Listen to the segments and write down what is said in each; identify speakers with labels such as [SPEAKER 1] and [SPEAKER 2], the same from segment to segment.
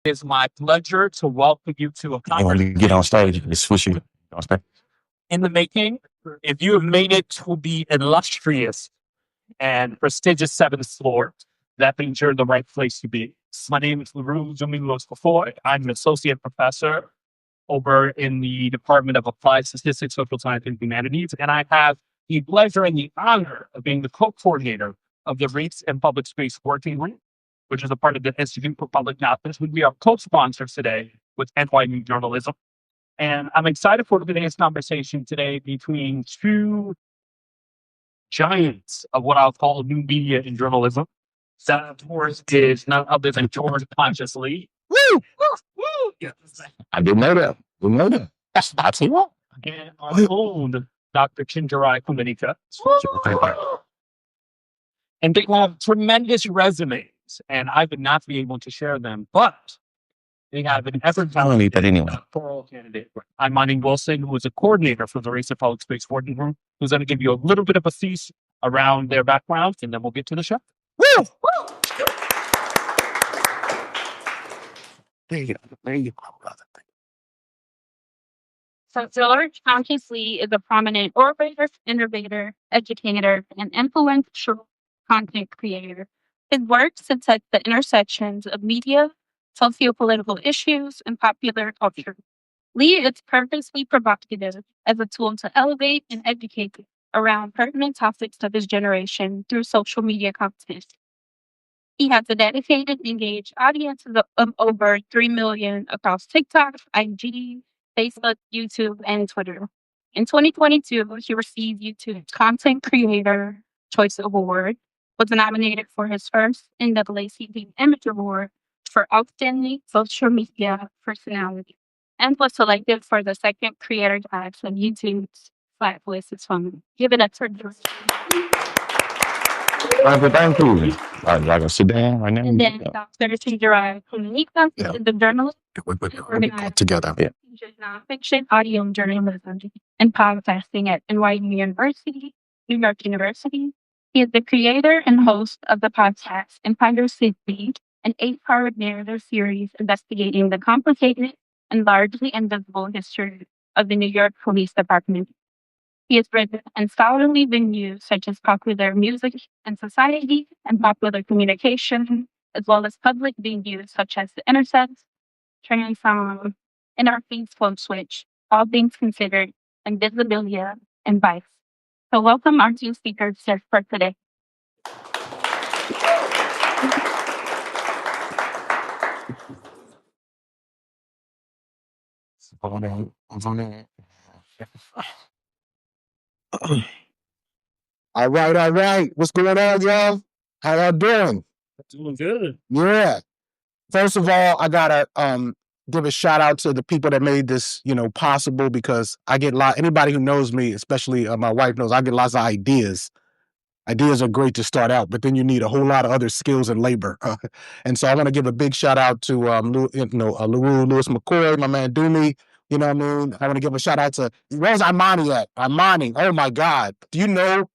[SPEAKER 1] It's my pleasure to welcome you to a
[SPEAKER 2] When we get on stage, it's switch you on stage.
[SPEAKER 1] in the making. If you have made it to the illustrious and prestigious seventh floor, that means you're in the right place to be. My name is LaRue Zumillos Kafoy. I'm an associate professor over in the Department of Applied Statistics, Social Science, and Humanities, and I have the pleasure and the honor of being the co-coordinator of the Race and Public Space Working Group, which is a part of the Institute for Public Knowledge. We are co-sponsors today with NYU Journalism. And I'm excited for today's conversation today between two giants of what I'll call new media in journalism. That, of course, is none other than George Pontius Lee.
[SPEAKER 2] Woo! Woo!
[SPEAKER 1] Yes.
[SPEAKER 2] I didn't know that. Didn't know that. That's what.
[SPEAKER 1] And our own Dr. Chinjarai Kumanika. And they have tremendous resumes, and I would not be able to share them, but they have an effort
[SPEAKER 2] I don't need that anyway.
[SPEAKER 1] doctoral candidate. I'm Monty Wilson, who is a coordinator for the Race and Public Space Working Group, who's going to give you a little bit of a piece around their background, and then we'll get to the show.
[SPEAKER 2] Woo! Woo! There you go. There you go, brother.
[SPEAKER 3] So George Pontius Lee is a prominent orator, innovator, educator, and influential content creator. His work sits at the intersections of media, socio-political issues, and popular culture. Lee is purposely provocative as a tool to elevate and educate around pertinent topics of his generation through social media content. He has a dedicated, engaged audience of over 3 million across TikTok, IG, Facebook, YouTube, and Twitter. In 2022, he received YouTube's Content Creator Choice Award, was nominated for his first NAACP Image Award for Outstanding Social Media Personality, and was selected for the second Creator Class of YouTube's Black Voices Fund. Give it up for George.
[SPEAKER 2] Thank you. I can sit down right now.
[SPEAKER 3] And then Dr. Chinjarai Kumanika is the journalist
[SPEAKER 2] We're together. Yeah.
[SPEAKER 3] nonfiction, audio journalism, and podcasting at NYU University, New York University. He is the creator and host of the podcast Empire City, an 8-part narrative series investigating the complicated and largely invisible history of the New York Police Department. He has written in scholarly venues such as popular music and society and popular communication, as well as public venues such as The Intercept, Transform, and our Things Code Switch, All Things Considered, and Visibilia and Vice. So welcome our two speakers for today.
[SPEAKER 2] All right. What's going on, y'all? How y'all doing?
[SPEAKER 1] Doing good.
[SPEAKER 2] Yeah. First of all, I gotta give a shout out to the people that made this, possible, because I get anybody who knows me, especially my wife knows, I get lots of ideas. Ideas are great to start out, but then you need a whole lot of other skills and labor. And so I want to give a big shout out to LaRue Lewis McCoy, my man Doomy. You know what I mean? I want to give a shout out to, where's Imani at? Imani, oh my God. Do you know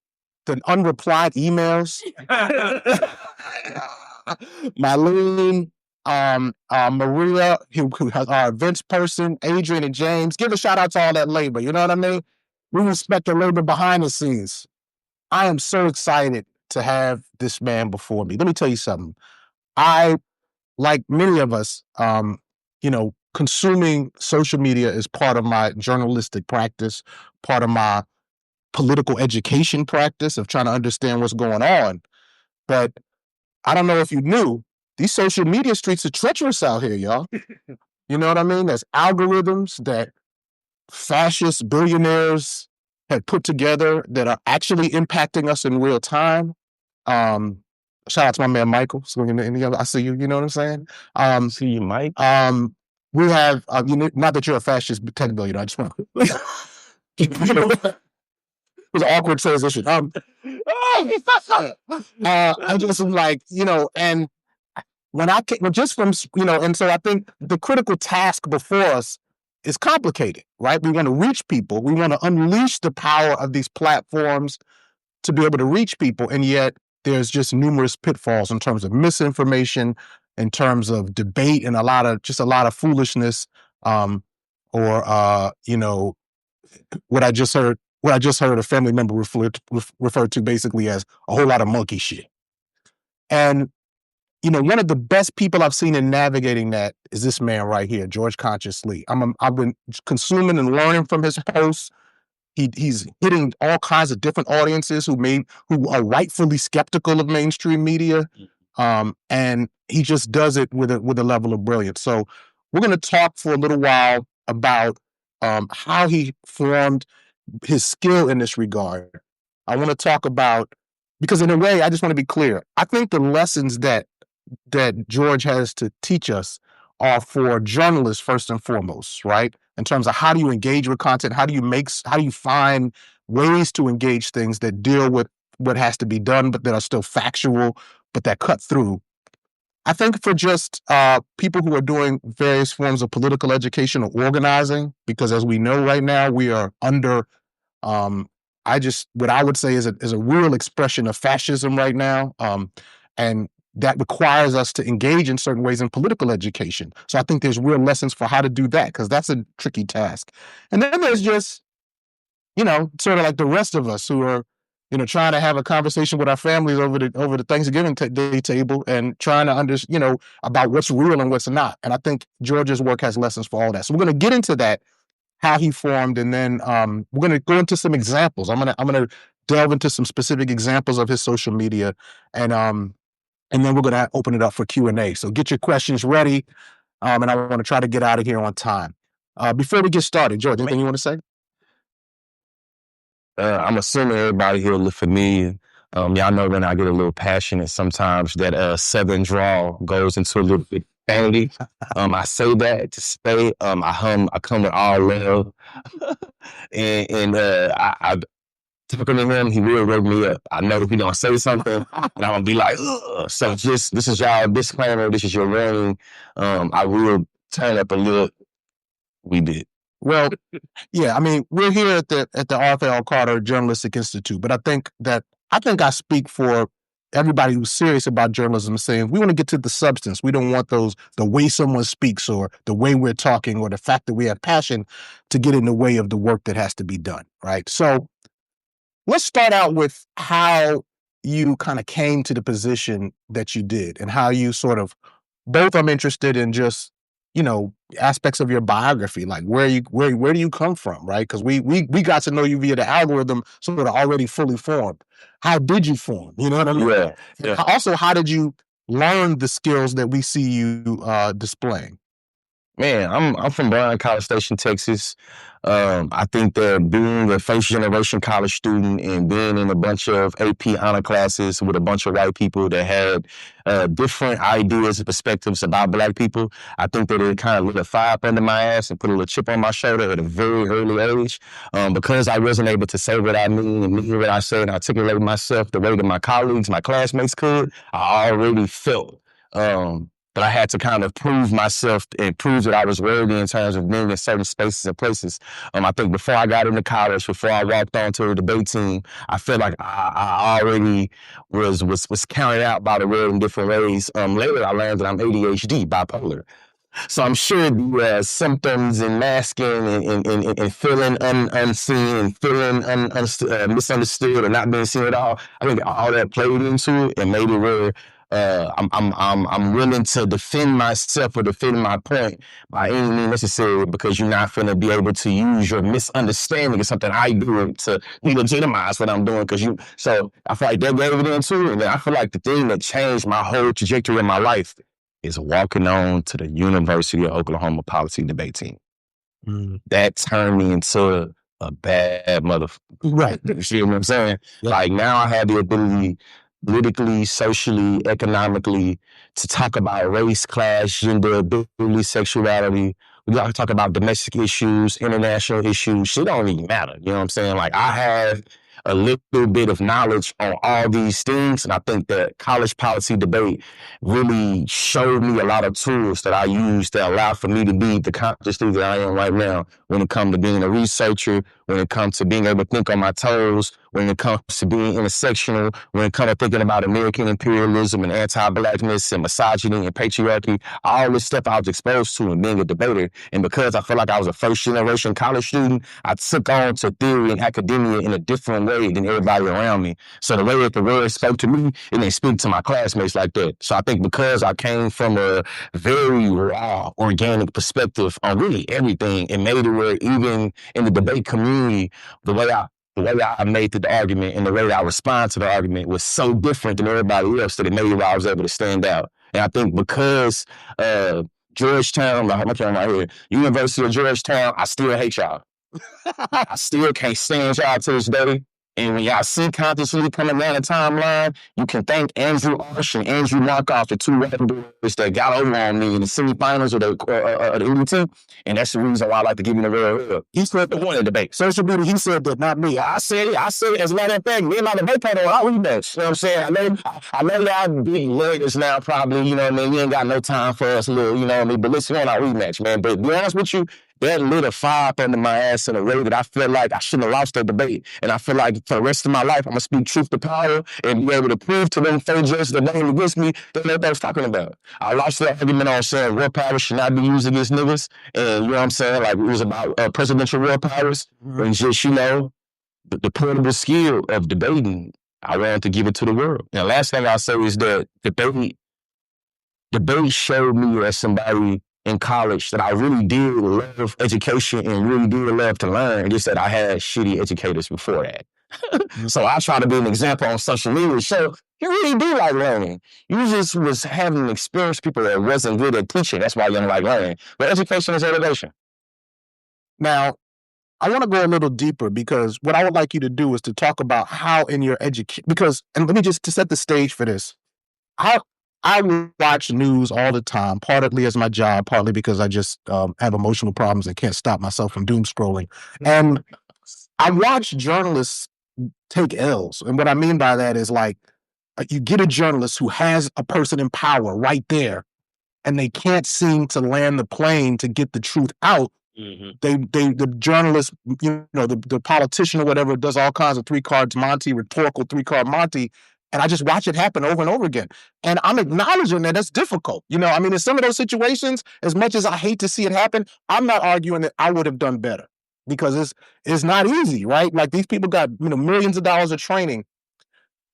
[SPEAKER 2] the unreplied emails? Marlene, Maria, who has our events person, Adrian and James. Give a shout out to all that labor. You know what I mean? We respect the labor behind the scenes. I am so excited to have this man before me. Let me tell you something. I, like many of us, consuming social media is part of my journalistic practice, part of my political education practice of trying to understand what's going on. But I don't know if you knew, these social media streets are treacherous out here, y'all. You know what I mean? There's algorithms that fascist billionaires have put together that are actually impacting us in real time. Shout out to my man Michael. So I see you. You know what I'm saying?
[SPEAKER 4] See you, Mike.
[SPEAKER 2] We have not that you're a fascist, but $10 billion. I just want to. It was an awkward transition. I just am like, and when I came, just from, and so I think the critical task before us is complicated, right? We want to reach people. We want to unleash the power of these platforms to be able to reach people. And yet there's just numerous pitfalls in terms of misinformation, in terms of debate and a lot of foolishness, or what I just heard a family member referred to basically as a whole lot of monkey shit. And one of the best people I've seen in navigating that is this man right here, George Conscious Lee. I've been consuming and learning from his posts. He's hitting all kinds of different audiences who are rightfully skeptical of mainstream media, and he just does it with a level of brilliance. So we're going to talk for a little while about how he formed his skill in this regard. I want to talk about, because in a way, I just want to be clear. I think the lessons that George has to teach us are for journalists first and foremost, right? In terms of how do you engage with content, how do you find ways to engage things that deal with what has to be done, but that are still factual, but that cut through. I think for just people who are doing various forms of political education or organizing, because as we know right now, we are under what I would say is a real expression of fascism right now, and that requires us to engage in certain ways in political education. So I think there's real lessons for how to do that, because that's a tricky task. And then there's just, sort of like the rest of us who are, trying to have a conversation with our families over the Thanksgiving Day table and trying to understand, about what's real and what's not. And I think George's work has lessons for all that. So we're going to get into that, how he formed, and then we're going to go into some examples. I'm going to delve into some specific examples of his social media, and then we're going to open it up for Q&A. So get your questions ready, and I want to try to get out of here on time. Before we get started, George, anything you want to say?
[SPEAKER 4] I'm assuming everybody here look familiar. Y'all know when I get a little passionate, sometimes that Southern drawl goes into a little bit vanity. I say that to say I come with all love, and I talking to him, he will wake me up. I know if he don't say something, and I'm gonna be like, ugh. So this is y'all disclaimer. This is your warning. I will turn up a little. We did.
[SPEAKER 2] Well, yeah, I mean, we're here at the Arthur L. Carter Journalistic Institute, but I think I speak for everybody who's serious about journalism, saying we want to get to the substance. We don't want the way someone speaks or the way we're talking or the fact that we have passion to get in the way of the work that has to be done, right? So let's start out with how you kind of came to the position that you did, and how you sort of, both I'm interested in just, aspects of your biography, like where do you come from, right? Because we got to know you via the algorithm, sort of already fully formed. How did you form? You know what I mean?
[SPEAKER 4] Yeah.
[SPEAKER 2] Also, how did you learn the skills that we see you displaying?
[SPEAKER 4] Man, I'm from Bryan, College Station, Texas. I think that being a first generation college student and being in a bunch of AP honor classes with a bunch of white people that had different ideas and perspectives about Black people, I think that it kind of lit a fire up under my ass and put a little chip on my shoulder at a very early age. Because I wasn't able to say what I mean and mean what I say and articulate myself the way that my colleagues, my classmates could, I already felt but I had to kind of prove myself and prove that I was worthy in terms of being in certain spaces and places. I think before I got into college, before I walked onto the debate team, I felt like I already was counted out by the world in different ways. Later, I learned that I'm ADHD, bipolar. So I'm sure the symptoms and masking and feeling unseen and feeling misunderstood or not being seen at all, I think all that played into it and made it where I'm willing to defend myself or defend my point by any means necessary, because you're not going to be able to use your misunderstanding of something I do to legitimize what I'm doing. So I feel like that gave it into it. And I feel like the thing that changed my whole trajectory in my life is walking on to the University of Oklahoma policy debate team. That turned me into a bad motherfucker.
[SPEAKER 2] Right.
[SPEAKER 4] You see what I'm saying? Yeah. Like now I have the ability politically, socially, economically, to talk about race, class, gender, ability, sexuality. We got to talk about domestic issues, international issues. Shit don't even matter. You know what I'm saying? Like I have a little bit of knowledge on all these things, and I think that college policy debate really showed me a lot of tools that I use that allow for me to be the accomplished thing that I am right now when it comes to being a researcher, when it comes to being able to think on my toes, when it comes to being intersectional, when it comes to thinking about American imperialism and anti-blackness and misogyny and patriarchy, all this stuff I was exposed to in being a debater. And because I feel like I was a first-generation college student, I took on to theory and academia in a different way than everybody around me. So the way that the word spoke to me, it didn't speak to my classmates like that. So I think because I came from a very raw, organic perspective on really everything, it made it where even in the debate community, the way I made the argument and the way that I respond to the argument was so different than everybody else that it made it where I was able to stand out. And I think because Georgetown, I'm talking right here, University of Georgetown, I still hate y'all. I still can't stand y'all to this day. And when y'all see consciously coming down the timeline, you can thank Andrew Arsh and Andrew Markoff, the two rapping boys that got over on me in the semifinals of the EBT. And that's the reason why I like to give you the real. He said the one in the debate. Social media, he said that, not me. I said it. As a matter of fact, me and my debate partner, I rematch. You know what I'm saying? I know y'all big lawyers now, probably, you know what I mean? You ain't got no time for us, little, you know what I mean? But listen on our rematch, man. But to be honest with you, that lit a fire up under my ass in a way that I feel like I shouldn't have lost that debate. And I feel like for the rest of my life, I'm going to speak truth to power and be able to prove to them fair judges that name against me that everybody's talking about. I lost that argument on saying raw power should not be used against niggas. And you know what I'm saying? Like, it was about presidential raw powers. And just, you know, the portable skill of debating, I wanted to give it to the world. And the last thing I'll say is that debate showed me as somebody in college that I really did love education and really did love to learn, just that I had shitty educators before that. So I try to be an example on social media. So you really do like learning. You just was having experienced people that wasn't good at teaching. That's why you don't like learning. But education is elevation.
[SPEAKER 2] Now, I want to go a little deeper because what I would like you to do is to talk about how in your education, and let me just to set the stage for this. I watch news all the time, partly as my job, partly because I just have emotional problems and can't stop myself from doom scrolling. And I watch journalists take L's. And what I mean by that is, like, you get a journalist who has a person in power right there, and they can't seem to land the plane to get the truth out. The journalist, you know, the politician or whatever, does all kinds of rhetorical 3-card Monty. And I just watch it happen over and over again. And I'm acknowledging that that's difficult. You know, I mean, in some of those situations, as much as I hate to see it happen, I'm not arguing that I would have done better because it's not easy, right? Like, these people got, you know, millions of dollars of training.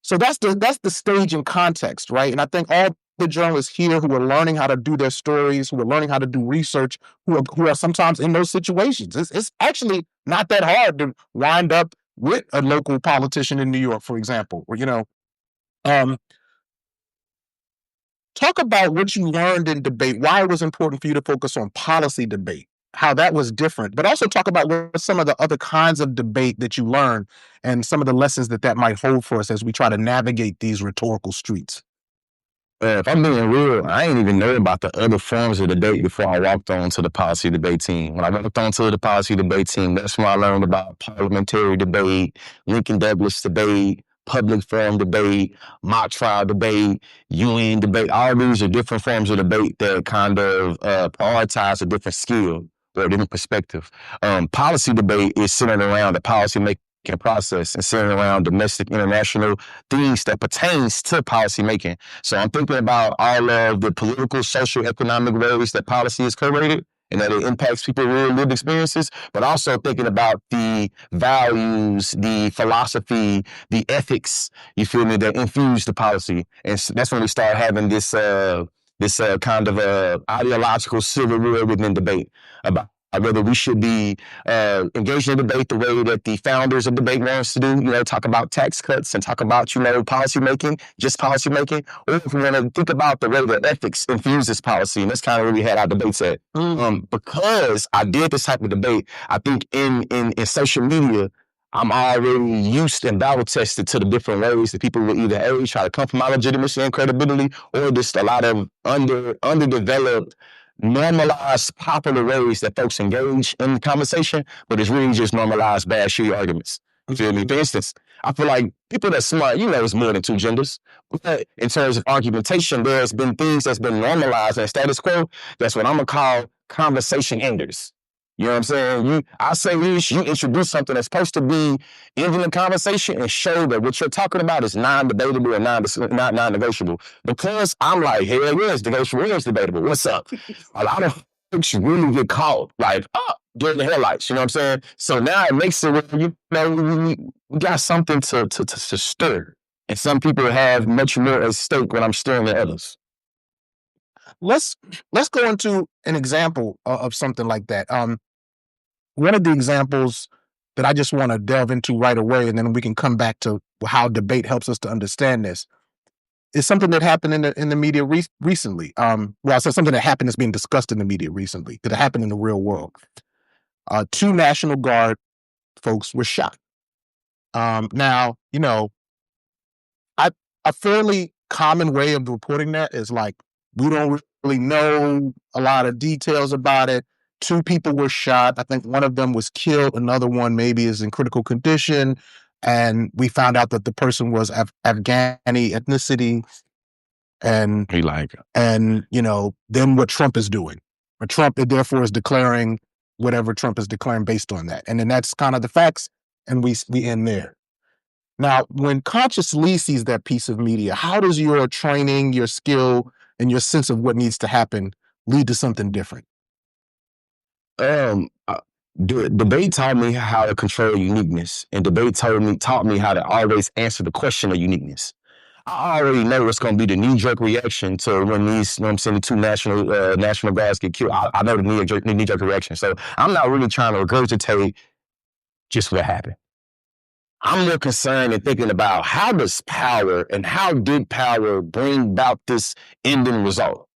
[SPEAKER 2] So that's the stage and context, right? And I think all the journalists here who are learning how to do their stories, who are learning how to do research, who are sometimes in those situations, it's actually not that hard to wind up with a local politician in New York, for example, or, you know, talk about what you learned in debate, why it was important for you to focus on policy debate, how that was different, but also talk about what some of the other kinds of debate that you learned and some of the lessons that might hold for us as we try to navigate these rhetorical streets.
[SPEAKER 4] If I'm being real, I ain't even know about the other forms of debate before I walked on to the policy debate team. When I walked on to the policy debate team, that's when I learned about parliamentary debate, Lincoln Douglas debate, public forum debate, mock trial debate, UN debate. All these are different forms of debate that kind of prioritize a different skill or a different perspective. Policy debate is centered around the policymaking process and centered around domestic, international things that pertains to policy making. So I'm thinking about all of the political, social, economic ways that policy is curated and that it impacts people's real lived experiences, but also thinking about the values, the philosophy, the ethics, you feel me, that infuse the policy. And that's when we start having this kind of ideological civil war within debate about whether we should be engaged in debate the way that the founders of debate want us to do, you know, talk about tax cuts and talk about, you know, policy making, just policy making, or if we want to think about the way that ethics infuses policy. And that's kind of where we had our debates at. Because I did this type of debate, I think in social media, I'm already used and battle tested to the different ways that people will either A, try to come for my legitimacy and credibility, or just a lot of underdeveloped, normalized popular ways that folks engage in the conversation, but it's really just normalized bad shitty arguments. You feel me? For instance, I feel like people that's smart, you know, it's more than two genders. But in terms of argumentation, there's been things that's been normalized and status quo. That's what I'm gonna call conversation enders. You know what I'm saying? I say this, you introduce something that's supposed to be ending the conversation and show that what you're talking about is non-debatable and non-negotiable. Because I'm like, hell yeah, it's negotiable, it's debatable. What's up? A lot of folks really get caught, like, during the headlights, you know what I'm saying? So now it makes it where, you know, we got something to stir. And some people have much more at stake when I'm stirring than others.
[SPEAKER 2] Let's go into an example of something like that. One of the examples that I just want to delve into right away, and then we can come back to how debate helps us to understand this, is something that happened in the media recently. Well, I said something that happened that's being discussed in the media recently, that happened in the real world. 2 National Guard folks were shot. Now, you know, a fairly common way of reporting that is like, we don't really know a lot of details about it. 2 people were shot. I think one of them was killed. Another one maybe is in critical condition. And we found out that the person was Afghani ethnicity. And you know, then what Trump is doing. Or Trump, therefore, is declaring whatever Trump is declaring based on that. And then that's kind of the facts, and we end there. Now, when Conscious Lee sees that piece of media, how does your training, your skill, and your sense of what needs to happen lead to something different?
[SPEAKER 4] Debate taught me how to control uniqueness, and debate taught me how to always answer the question of uniqueness. I already know what's going to be the knee-jerk reaction to when these, you know what I'm saying, the 2 national guards get killed. I know the knee-jerk reaction. So I'm not really trying to regurgitate just what happened. I'm more concerned and thinking about how does power and how did power bring about this ending result?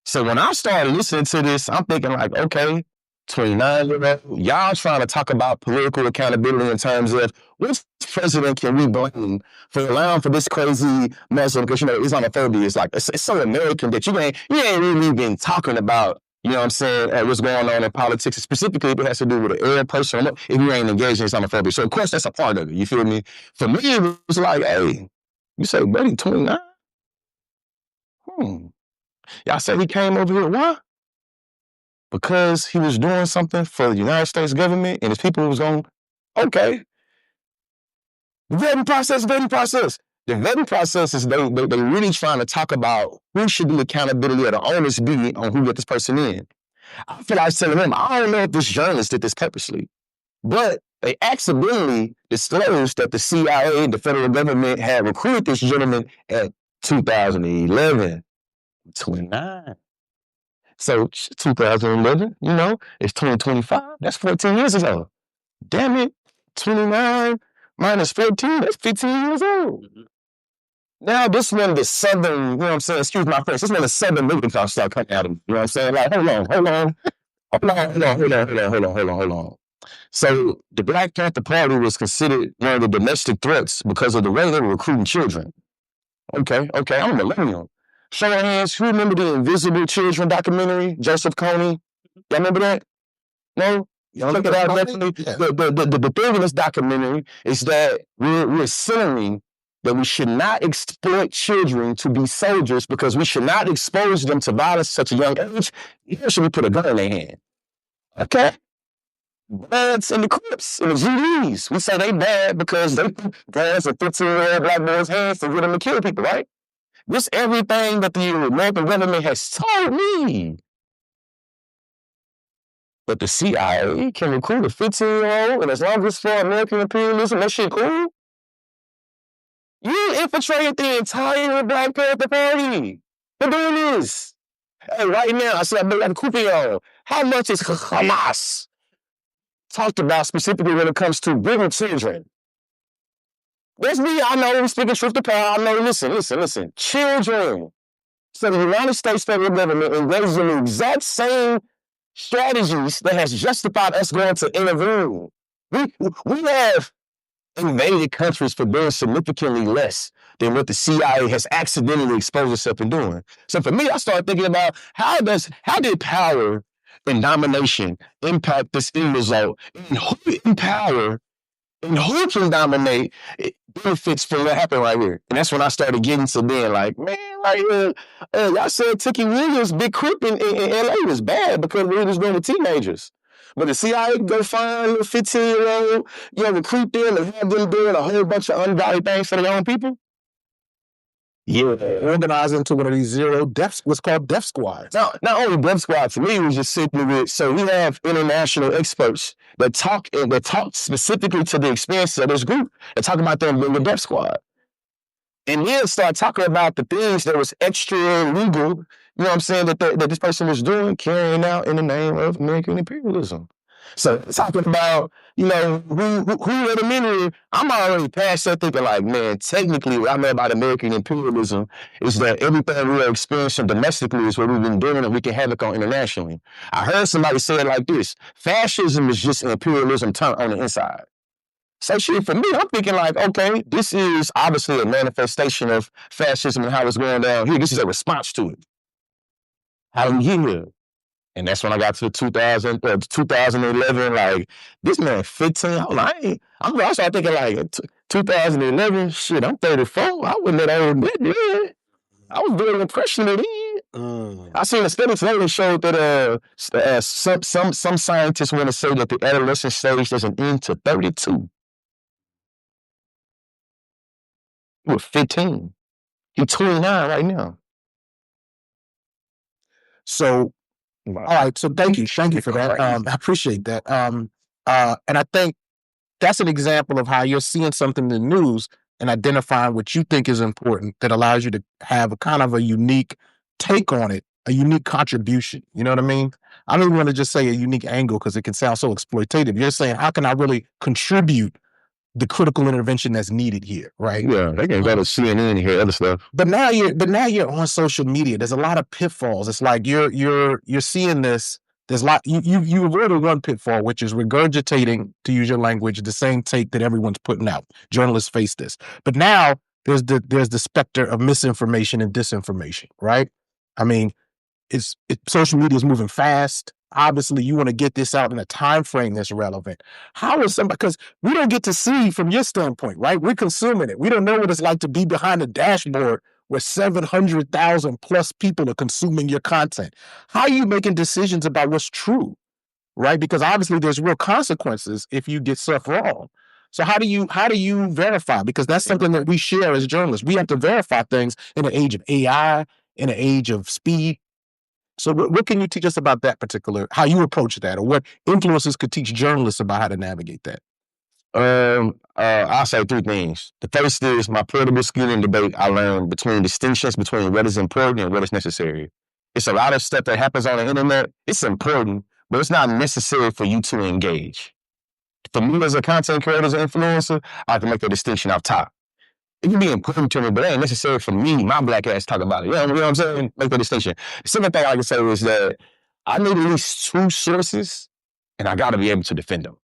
[SPEAKER 4] So when I started listening to this, I'm thinking like, okay, 29-year-old, y'all trying to talk about political accountability in terms of which president can we blame for allowing for this crazy Muslim, because, you know, Islamophobia is like, it's so American that you ain't really been talking about, you know what I'm saying, what's going on in politics, specifically if it has to do with an Arab person, if you ain't engaged in Islamophobia. So, of course, that's a part of it, you feel me? For me, it was like, hey, you say, buddy, 29? Y'all say he came over here, why? Because he was doing something for the United States government and his people was going, okay. The vetting process. The vetting process is they really trying to talk about who should be accountability or the onus be on who let this person in. I feel like telling them, I don't know if this journalist did this purposely, but they accidentally disclosed that the CIA, the federal government, had recruited this gentleman at 2011, 29. So 2011, you know, it's 2025. That's 14 years ago. Damn it, 29 minus 14, that's 15 years old. Now this one, the southern, you know what I'm saying, excuse my French, this one, the southern movie start coming at him. You know what I'm saying? Like, hold on. So the Black Panther Party was considered one of the domestic threats because of the way they were recruiting children. Okay, I'm a millennial. Show of hands, who remember the Invisible Children documentary, Joseph Kony? Y'all remember that? No? Check it out, definitely. Yeah. The thing in this documentary is that we're signaling that we should not exploit children to be soldiers because we should not expose them to violence at such a young age. Here should we put a gun in their hand? Okay? Bloods and the Crips and the GDs. We say they bad because they put guns in 15-year-old black boys' hands to get them to kill people, right? This everything that the American government has told me. But the CIA can recruit a 15-year-old, and as long as it's for American imperialism, that shit cool? You infiltrated the entire Black Panther Party for doing this. Hey, right now, I said, like Kupio, how much is Hamas talked about specifically when it comes to bringing children? That's me. I know we're speaking truth to power. I know, listen. Children. So the United States federal government engages in the exact same strategies that has justified us going to intervene. We have invaded countries for doing significantly less than what the CIA has accidentally exposed itself in doing. So for me, I started thinking about how did power and domination impact this end result, and who in power and who can dominate benefits from what happened right here. And that's when I started getting to being like, man, like, y'all said Tookie Williams' big crip in LA was bad because we was doing with teenagers. But the CIA can go find a little 15-year-old, recruit them and have them doing a whole bunch of ungodly things for their own people. Yeah.
[SPEAKER 2] Organize into one of these what's called death squads.
[SPEAKER 4] Not only death squad, to me, it was just simply with, so we have international experts that talk specifically to the experiences of this group, that talk about them being a death squad. And then start talking about the things that was extra legal, you know what I'm saying, that this person was doing, carrying out in the name of American imperialism. So talking about, who let them in here, I'm already past that thinking like, man, technically what I know about American imperialism is that everything we are experiencing domestically is what we've been doing and we can have it on internationally. I heard somebody say it like this: fascism is just imperialism turned on the inside. So shit, for me, I'm thinking like, okay, this is obviously a manifestation of fascism and how it's going down here. This is a response to it. How do we get here? And that's when I got to 2011, like, this man 15, I started thinking like, 2011, shit, I'm 34. I wasn't that old then. I was very impressionable then. I seen a study today that showed that some scientists want to say that the adolescent stage doesn't end to 32. You were 15. You're 29 right now.
[SPEAKER 2] So, all right. So thank you for that. I appreciate that. And I think that's an example of how you're seeing something in the news and identifying what you think is important that allows you to have a kind of a unique take on it, a unique contribution. You know what I mean? I don't even want to just say a unique angle because it can sound so exploitative. You're saying, how can I really contribute the critical intervention that's needed here, right?
[SPEAKER 4] Yeah, they can go to CNN and hear other stuff.
[SPEAKER 2] But now you're on social media. There's a lot of pitfalls. It's like you're seeing this. There's a lot. You avoided one pitfall, which is regurgitating, to use your language, the same take that everyone's putting out. Journalists face this, but now there's the specter of misinformation and disinformation, right? I mean, social media is moving fast. Obviously, you want to get this out in a time frame that's relevant. How is somebody, because we don't get to see from your standpoint, right? We're consuming it. We don't know what it's like to be behind a dashboard where 700,000 plus people are consuming your content. How are you making decisions about what's true, right? Because obviously there's real consequences if you get stuff wrong. So how do you verify? Because that's something that we share as journalists. We have to verify things in an age of AI, in an age of speed. So what can you teach us about that particular, how you approach that, or what influencers could teach journalists about how to navigate that?
[SPEAKER 4] I'll say three things. The first is my portable skill in debate. I learned between distinctions between what is important and what is necessary. It's a lot of stuff that happens on the internet. It's important, but it's not necessary for you to engage. For me as a content creator, as an influencer, I have to make a distinction off top. It can be important to me, but it ain't necessary for me, my black ass, talk about it. You know what I'm saying? Make the distinction. The second thing I can say is that I need at least two sources, and I got to be able to defend them.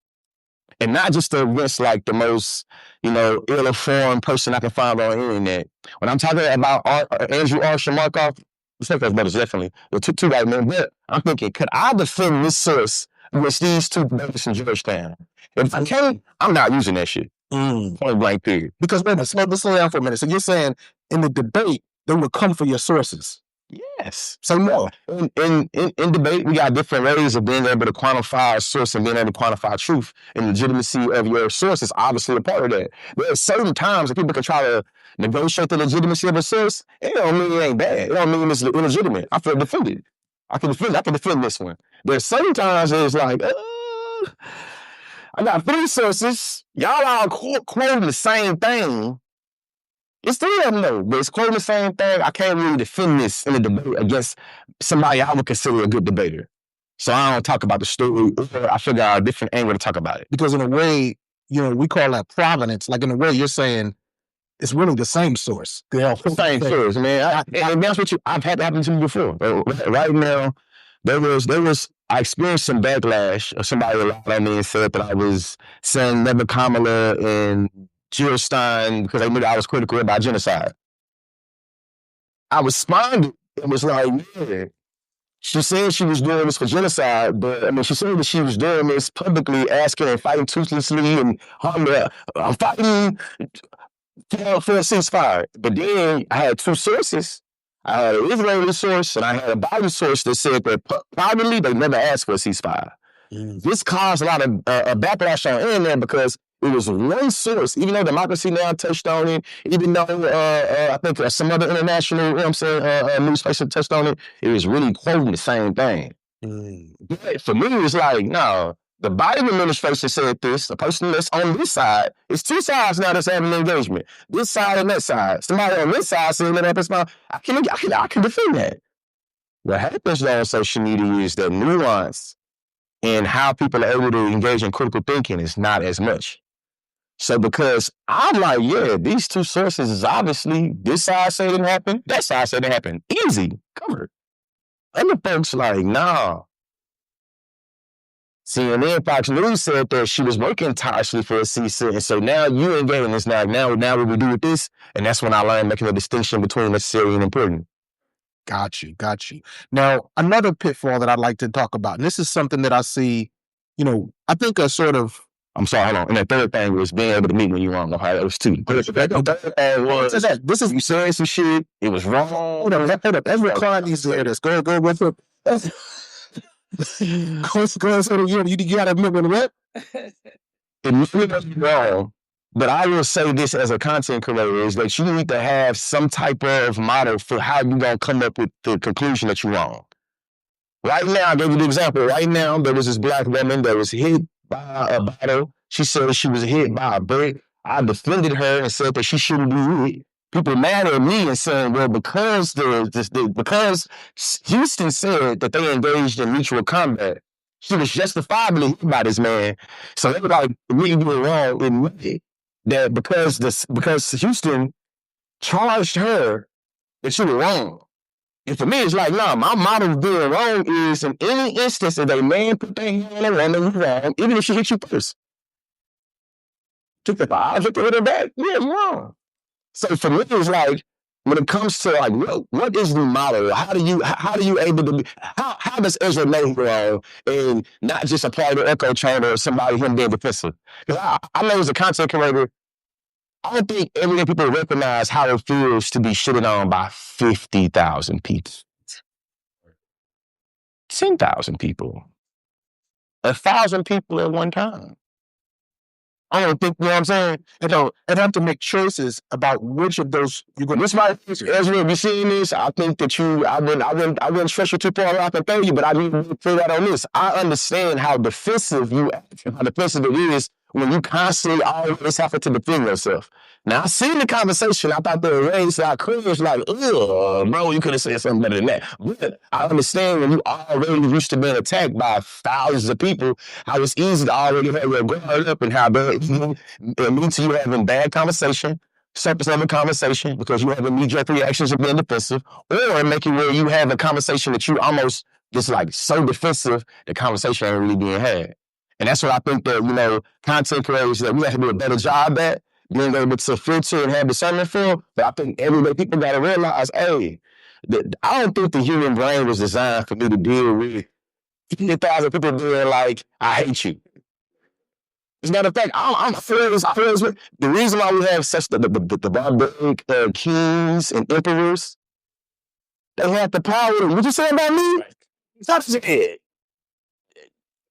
[SPEAKER 4] And not just against like the most, ill-informed person I can find on the internet. When I'm talking about Andrew Arsham Markov, respect those brothers, definitely. The two white men, but I'm thinking, could I defend this source against these two brothers in Georgetown? If I can, I'm not using that shit. Point blank period.
[SPEAKER 2] Because wait a minute, let's slow down for a minute. So you're saying in the debate, they will come for your sources.
[SPEAKER 4] Yes.
[SPEAKER 2] Say more.
[SPEAKER 4] In debate, we got different ways of being able to quantify a source and being able to quantify truth. And legitimacy of your source is obviously a part of that. There are certain times that people can try to negotiate the legitimacy of a source. It don't mean it ain't bad. It don't mean it's illegitimate. I feel defended. I can defend this one. There's certain times where it's like, I got three sources. Y'all all quoting the same thing. It's three of them though, but it's quoting the same thing. I can't really defend this in a debate against somebody I would consider a good debater. So I don't talk about the story, or I figure out a different angle to talk about it.
[SPEAKER 2] Because in a way, we call that provenance. Like in a way, you're saying it's really the same source.
[SPEAKER 4] Same source, man. And to be honest with you, I've had that happen to me before. Right now, I experienced some backlash. Somebody lied on me and said that I was saying Never Kamala and Jill Stein because they knew that I was critical about genocide. I responded and was like, man, she said she was doing this for genocide, but she said that she was doing this publicly, asking and fighting toothlessly and I'm fighting for a ceasefire. But then I had two sources. I had an Israeli source and I had a Biden source that said that privately they never asked for a ceasefire. This caused a lot of backlash on the internet because it was one source, even though Democracy Now! Touched on it, even though I think some other international, newspaper touched on it, it was really quoting the same thing. But for me, it's like, no, the Biden administration said this, the person that's on this side, it's two sides now that's having engagement. This side and that side. Somebody on this side saying that happens now. I can defend that. What happens on social media is that nuance and how people are able to engage in critical thinking is not as much. So because I'm like, yeah, these two sources is obviously this side said it didn't happen, that side said it happened. Easy, covered. Other folks like, nah. CNN, Fox News said that she was working tirelessly for a CC, and so now you engage in this now what we do with this, and that's when I learned making a distinction between necessary and important.
[SPEAKER 2] Got you. Now, another pitfall that I'd like to talk about, and this is something that I see, I think a sort of...
[SPEAKER 4] I'm sorry, hold on. And the third thing was being able to meet when you wrong. It was two. The third thing was, this is you saying some shit, it was wrong.
[SPEAKER 2] Hold up. That's what Klein needs to hear this. Go with it. Go so you gotta admit what?
[SPEAKER 4] It really was wrong. But I will say this as a content creator is that you need to have some type of model for how you're going to come up with the conclusion that you're wrong. Right now, I'll give you the example. Right now, there was this black woman that was hit by a bottle. She said she was hit by a brick. I defended her and said that she shouldn't be hit. People mad at me and saying, well, because Houston said that they engaged in mutual combat, she was justifiably hit by this man. So everybody immediately wrong in me. That because Houston charged her that she was wrong. And for me, it's like, no, my model of being wrong is in any instance that a man put their hand on a woman wrong, even if she hit you first. Took the five, hit her back, yeah, I'm wrong. So for me, it's like, when it comes to like, what is the model? How do you able to be, how does Ezra know wrong and not just apply the echo chamber or somebody him being defensive? Because I know as a content creator, I don't think everyday people recognize how it feels to be shitted on by 50,000 people. 10,000 people. 1,000 people at one time. I don't think, you know what I'm saying?
[SPEAKER 2] And have to make choices about which of those you're going to...
[SPEAKER 4] This might, Ezra, if you're seeing this, I think that I wouldn't stress you too far off and tell you, but I need to figure out on this. I understand how defensive you act and how defensive it is when you constantly always have to defend yourself. Now, I seen the conversation. I thought they were raised. I cringed like, ugh, bro, you could have said something better than that. But I understand when you already used to being attacked by thousands of people, how it's easy to already have your guard up and how it means you having bad conversation, surface level conversation, because you having knee-jerk reactions of being defensive, or make it where you have a conversation that you almost just like so defensive, the conversation ain't really being had. And that's what I think that, content creators, that we have to do a better job at, being able to filter and have discernment for. But I think everyday people got to realize, hey, I don't think the human brain was designed for me to deal with 50,000 people being like, I hate you. As a matter of fact, I'm friends with the reason why we have such the barbaric kings and emperors, they have the power. What you say about me? Stop saying.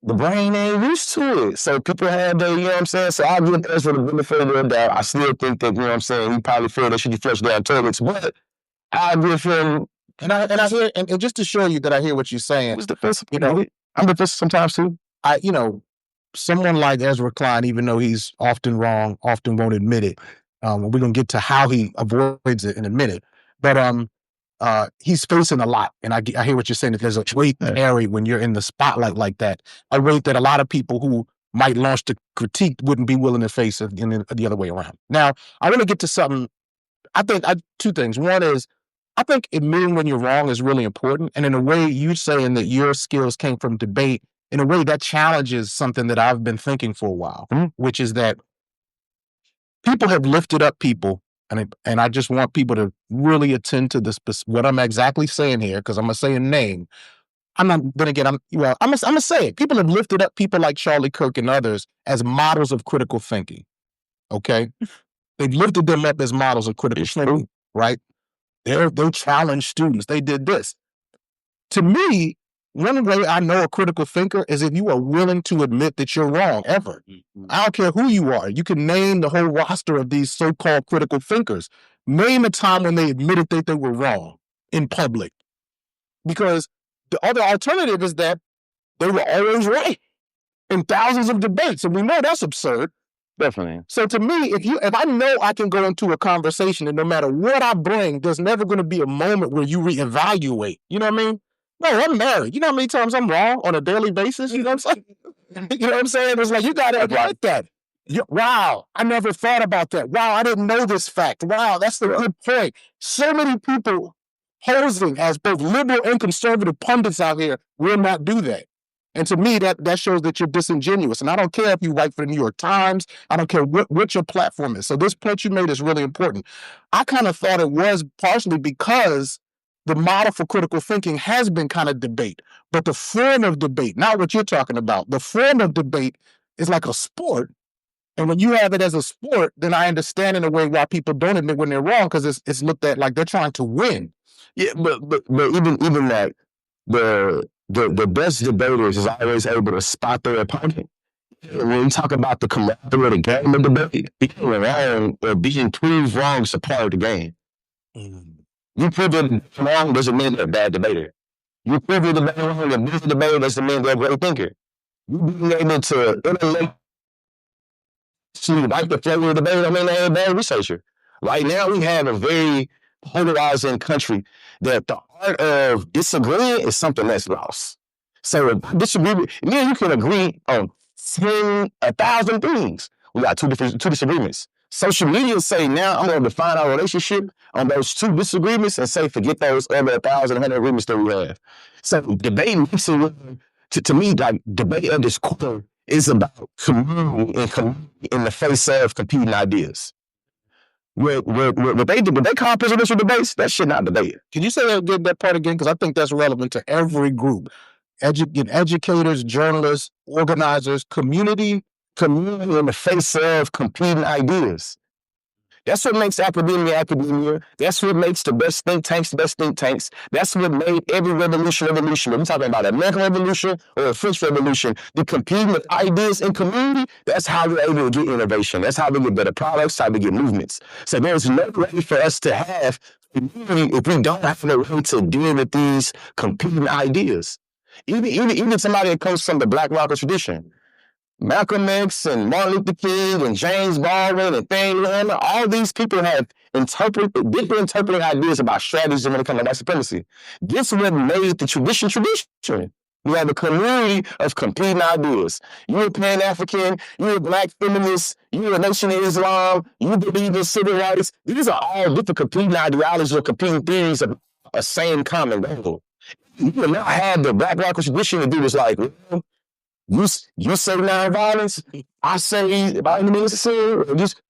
[SPEAKER 4] The brain ain't used to it. So people have the, you know what I'm saying? So I'll give Ezra the benefit of the doubt. I still think that, you know what I'm saying, he probably feel that she can flush down toilets, but I'll give him...
[SPEAKER 2] And I hear, and just to show you that I hear what you're saying,
[SPEAKER 4] it's defensive, I'm defensive sometimes too.
[SPEAKER 2] Someone like Ezra Klein, even though he's often wrong, often won't admit it. We're going to get to how he avoids it in a minute. But he's facing a lot. And I hear what you're saying, that there's a weight carry when you're in the spotlight like that. A weight that a lot of people who might launch the critique wouldn't be willing to face in the other way around. Now, I want to get to something. I think two things. One is, I think admitting when you're wrong is really important. And in a way, you saying that your skills came from debate, in a way that challenges something that I've been thinking for a while, which is that people have lifted up people. And I just want people to really attend to this, what I'm exactly saying here, because I'm going to say a name. I'm not going to get, I'm going to say it. People have lifted up people like Charlie Kirk and others as models of critical thinking. Okay? They've lifted them up as models of critical thinking, right? They're challenged students. They did this. To me, one way I know a critical thinker is if you are willing to admit that you're wrong, ever. I don't care who you are. You can name the whole roster of these so-called critical thinkers. Name a time when they admitted that they were wrong in public. Because the other alternative is that they were always right in thousands of debates. And we know that's absurd.
[SPEAKER 4] Definitely.
[SPEAKER 2] So to me, if I know I can go into a conversation and no matter what I bring, there's never going to be a moment where you reevaluate. You know what I mean? No, I'm married. You know how many times I'm wrong on a daily basis? You know what I'm saying? You know what I'm saying? It's like, you got to admit that. Wow, I never thought about that. Wow, I didn't know this fact. Wow, that's the good point. So many people posing as both liberal and conservative pundits out here will not do that. And to me, that shows that you're disingenuous. And I don't care if you write for the New York Times. I don't care what your platform is. So this point you made is really important. I kind of thought it was partially because the model for critical thinking has been kind of debate. But the form of debate, not what you're talking about, the form of debate is like a sport. And when you have it as a sport, then I understand in a way why people don't admit when they're wrong, because it's looked at like they're trying to win.
[SPEAKER 4] Yeah, but even that, the best debaters is always able to spot their opponent. When you talk about the camaraderie of the game of debate, being wrong or being proved wrong is a part of the game. You prove it wrong doesn't mean they're a bad debater. You prove it wrong and being a debater doesn't mean they're a great thinker. You being able to like the flow of the debate, I mean, they're a bad researcher. Right now, we have a very polarizing country that the art of disagreeing is something that's lost. So disagreement, me and you can agree on 1,000 things. We got two disagreements. Social media say now I'm going to define our relationship on those two disagreements and say forget those other 1,100 agreements that we have. So debating to me, like debate at its core is about community in the face of competing ideas. What they call presidential debates, that shit not debate.
[SPEAKER 2] Can you say that part again? Because I think that's relevant to every group. Educators, journalists, organizers, community
[SPEAKER 4] in the face of competing ideas. That's what makes academia. That's what makes the best think tanks the best think tanks. That's what made every revolution. We're talking about the American Revolution or the French Revolution. The competing with ideas in community, that's how we're able to get innovation. That's how we get better products, how we get movements. So there's no way for us to have community if we don't have a way to deal with these competing ideas. Even somebody that comes from the Black rocker tradition. Malcolm X and Martin Luther King and James Baldwin and Thane Lammer, all these people have different interpreting ideas about strategies when it comes to white supremacy. This is what made the tradition. We have a community of competing ideas. You're a Pan-African, you're a Black feminist, you're a Nation of Islam, you believe in civil rights. These are all different competing ideologies or competing theories of a same common goal. You will not have the Black rocker tradition to do this like, you say nonviolence, I say violence, just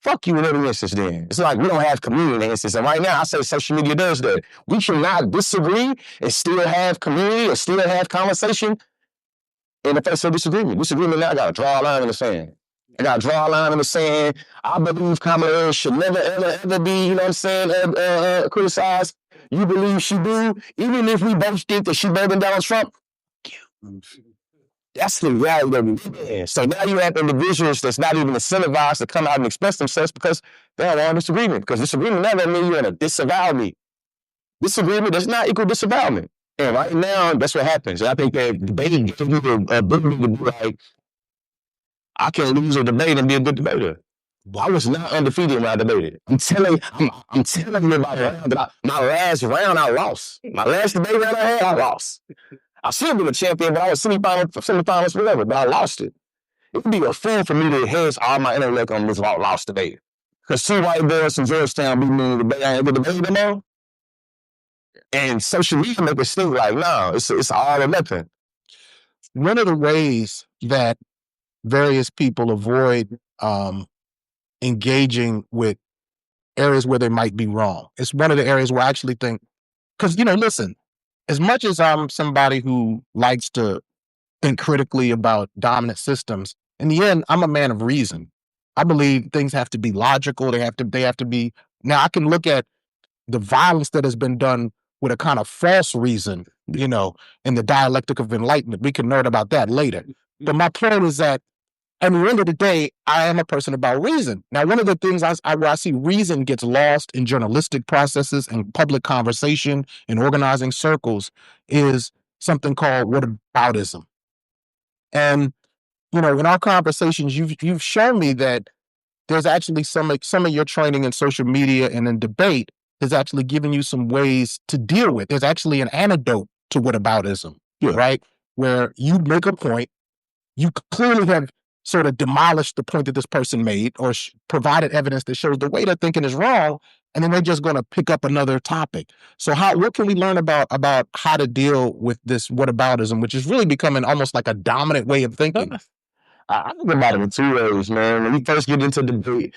[SPEAKER 4] fuck you in every instance then. It's like we don't have community in the instance. And right now, I say social media does that. We cannot disagree and still have community or still have conversation in the face of disagreement. Disagreement now, I got to draw a line in the sand. I believe Kamala Harris should never, ever be, you know what I'm saying, criticized. You believe she do, even if we both think that she better than Donald Trump. That's the reality that we live in. So now you have individuals that's not even incentivized to come out and express themselves because they have all disagreement. Because disagreement never means you're going to disavow me. Disagreement does not equal disavowment. And right now, that's what happens. And I think that debating gives you the ability to be like, I can lose a debate and be a good debater. I was not undefeated when I debated. I'm telling you about that. My last round, I lost. My last debate round I had, I lost. I should have been a champion, but I was semifinalist, whatever, but I lost it. It would be a fool for me to hedge all my intellect on this lost debate. Because two white boys from Georgetown beat me in the debate. I ain't able to debate them all. And social media make us think like, no, it's all or nothing.
[SPEAKER 2] One of the ways that various people avoid engaging with areas where they might be wrong. It's one of the areas where I actually think, because, listen, as much as I'm somebody who likes to think critically about dominant systems, in the end, I'm a man of reason. I believe things have to be logical. They have to be. Now, I can look at the violence that has been done with a kind of false reason, you know, in the dialectic of enlightenment. We can nerd about that later. But my point is that at the end of the day, I am a person about reason. Now, one of the things where I see reason gets lost in journalistic processes and public conversation and organizing circles is something called whataboutism. And, you know, in our conversations, you've shown me that there's actually some of your training in social media and in debate has actually given you some ways to deal with. There's actually an antidote to whataboutism, right? Where you make a point, you clearly have sort of demolished the point that this person made or provided evidence that shows the way they're thinking is wrong, and then they're just going to pick up another topic. So what can we learn about how to deal with this whataboutism, which is really becoming almost like a dominant way of thinking?
[SPEAKER 4] I think about it in two ways, man. When you first get into debate,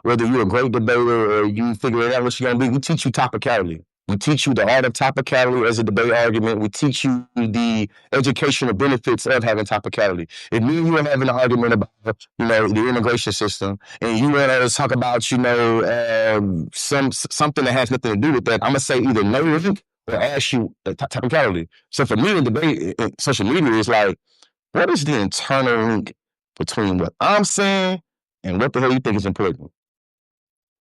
[SPEAKER 4] whether you're a great debater or you figure out what you're going to be, we teach you topicality. We teach you the art of topicality as a debate argument. We teach you the educational benefits of having topicality. If me and you are having an argument about, you know, the immigration system, and you want to talk about, you know, something that has nothing to do with that, I'm going to say either no link or ask you topicality. So for me, in debate, in social media is like, what is the internal link between what I'm saying and what the hell you think is important?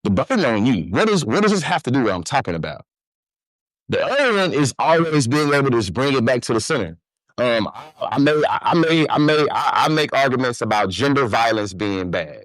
[SPEAKER 4] The burden on you. What does this have to do with what I'm talking about? The other one is always being able to just bring it back to the center. I make arguments about gender violence being bad.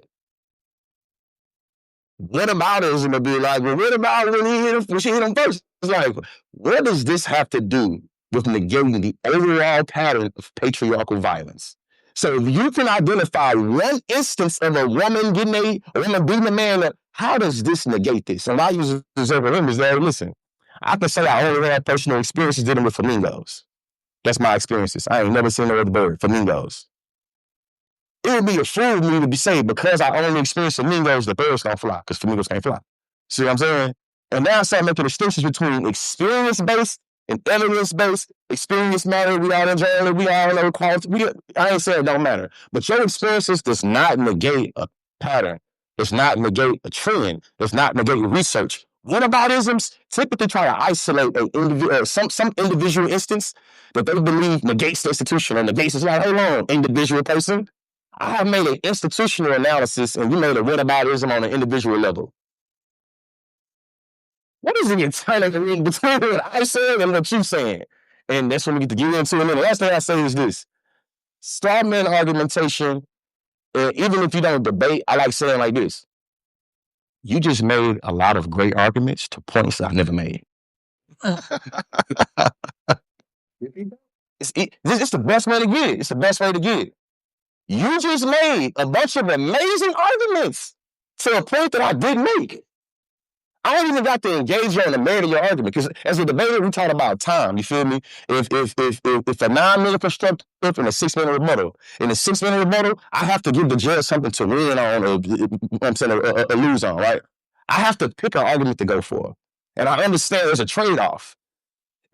[SPEAKER 4] What about it is going to be like, well, what about when she hit him first? It's like, what does this have to do with negating the overall pattern of patriarchal violence? So if you can identify one instance of a woman beating a man, how does this negate this? And I use this over him is that, listen, I can say I only had personal experiences dealing with flamingos. That's my experiences. I ain't never seen no other bird, flamingos. It would be a fool of me to say because I only experienced flamingos, the birds gonna fly, because flamingos can't fly. See what I'm saying? And now I start making distinctions between experience-based and evidence-based. Experience matter, we all enjoy it, we all know quality. I ain't saying it don't matter. But your experiences does not negate a pattern. Does not negate a trend. Does not negate research. Whataboutisms typically try to isolate some individual instance that they believe negates the institution or negates it's like, hold on, individual person. I have made an institutional analysis and you made a whataboutism on an individual level. What is the internal link between what I said and what you saying? And that's what we get to get into. And then the last thing I say is this. Straw man argumentation, even if you don't debate, I like saying like this. You just made a lot of great arguments to points I never made. It's the best way to get it. It's the best way to get it. You just made a bunch of amazing arguments to a point that I didn't make. I ain't even got to engage you on the merit of your argument because as a debater, we talk about time. You feel me? If a 9-minute constructive and a 6-minute rebuttal, in a 6-minute rebuttal, I have to give the judge something to win on or lose on, right? I have to pick an argument to go for, and I understand there's a trade-off.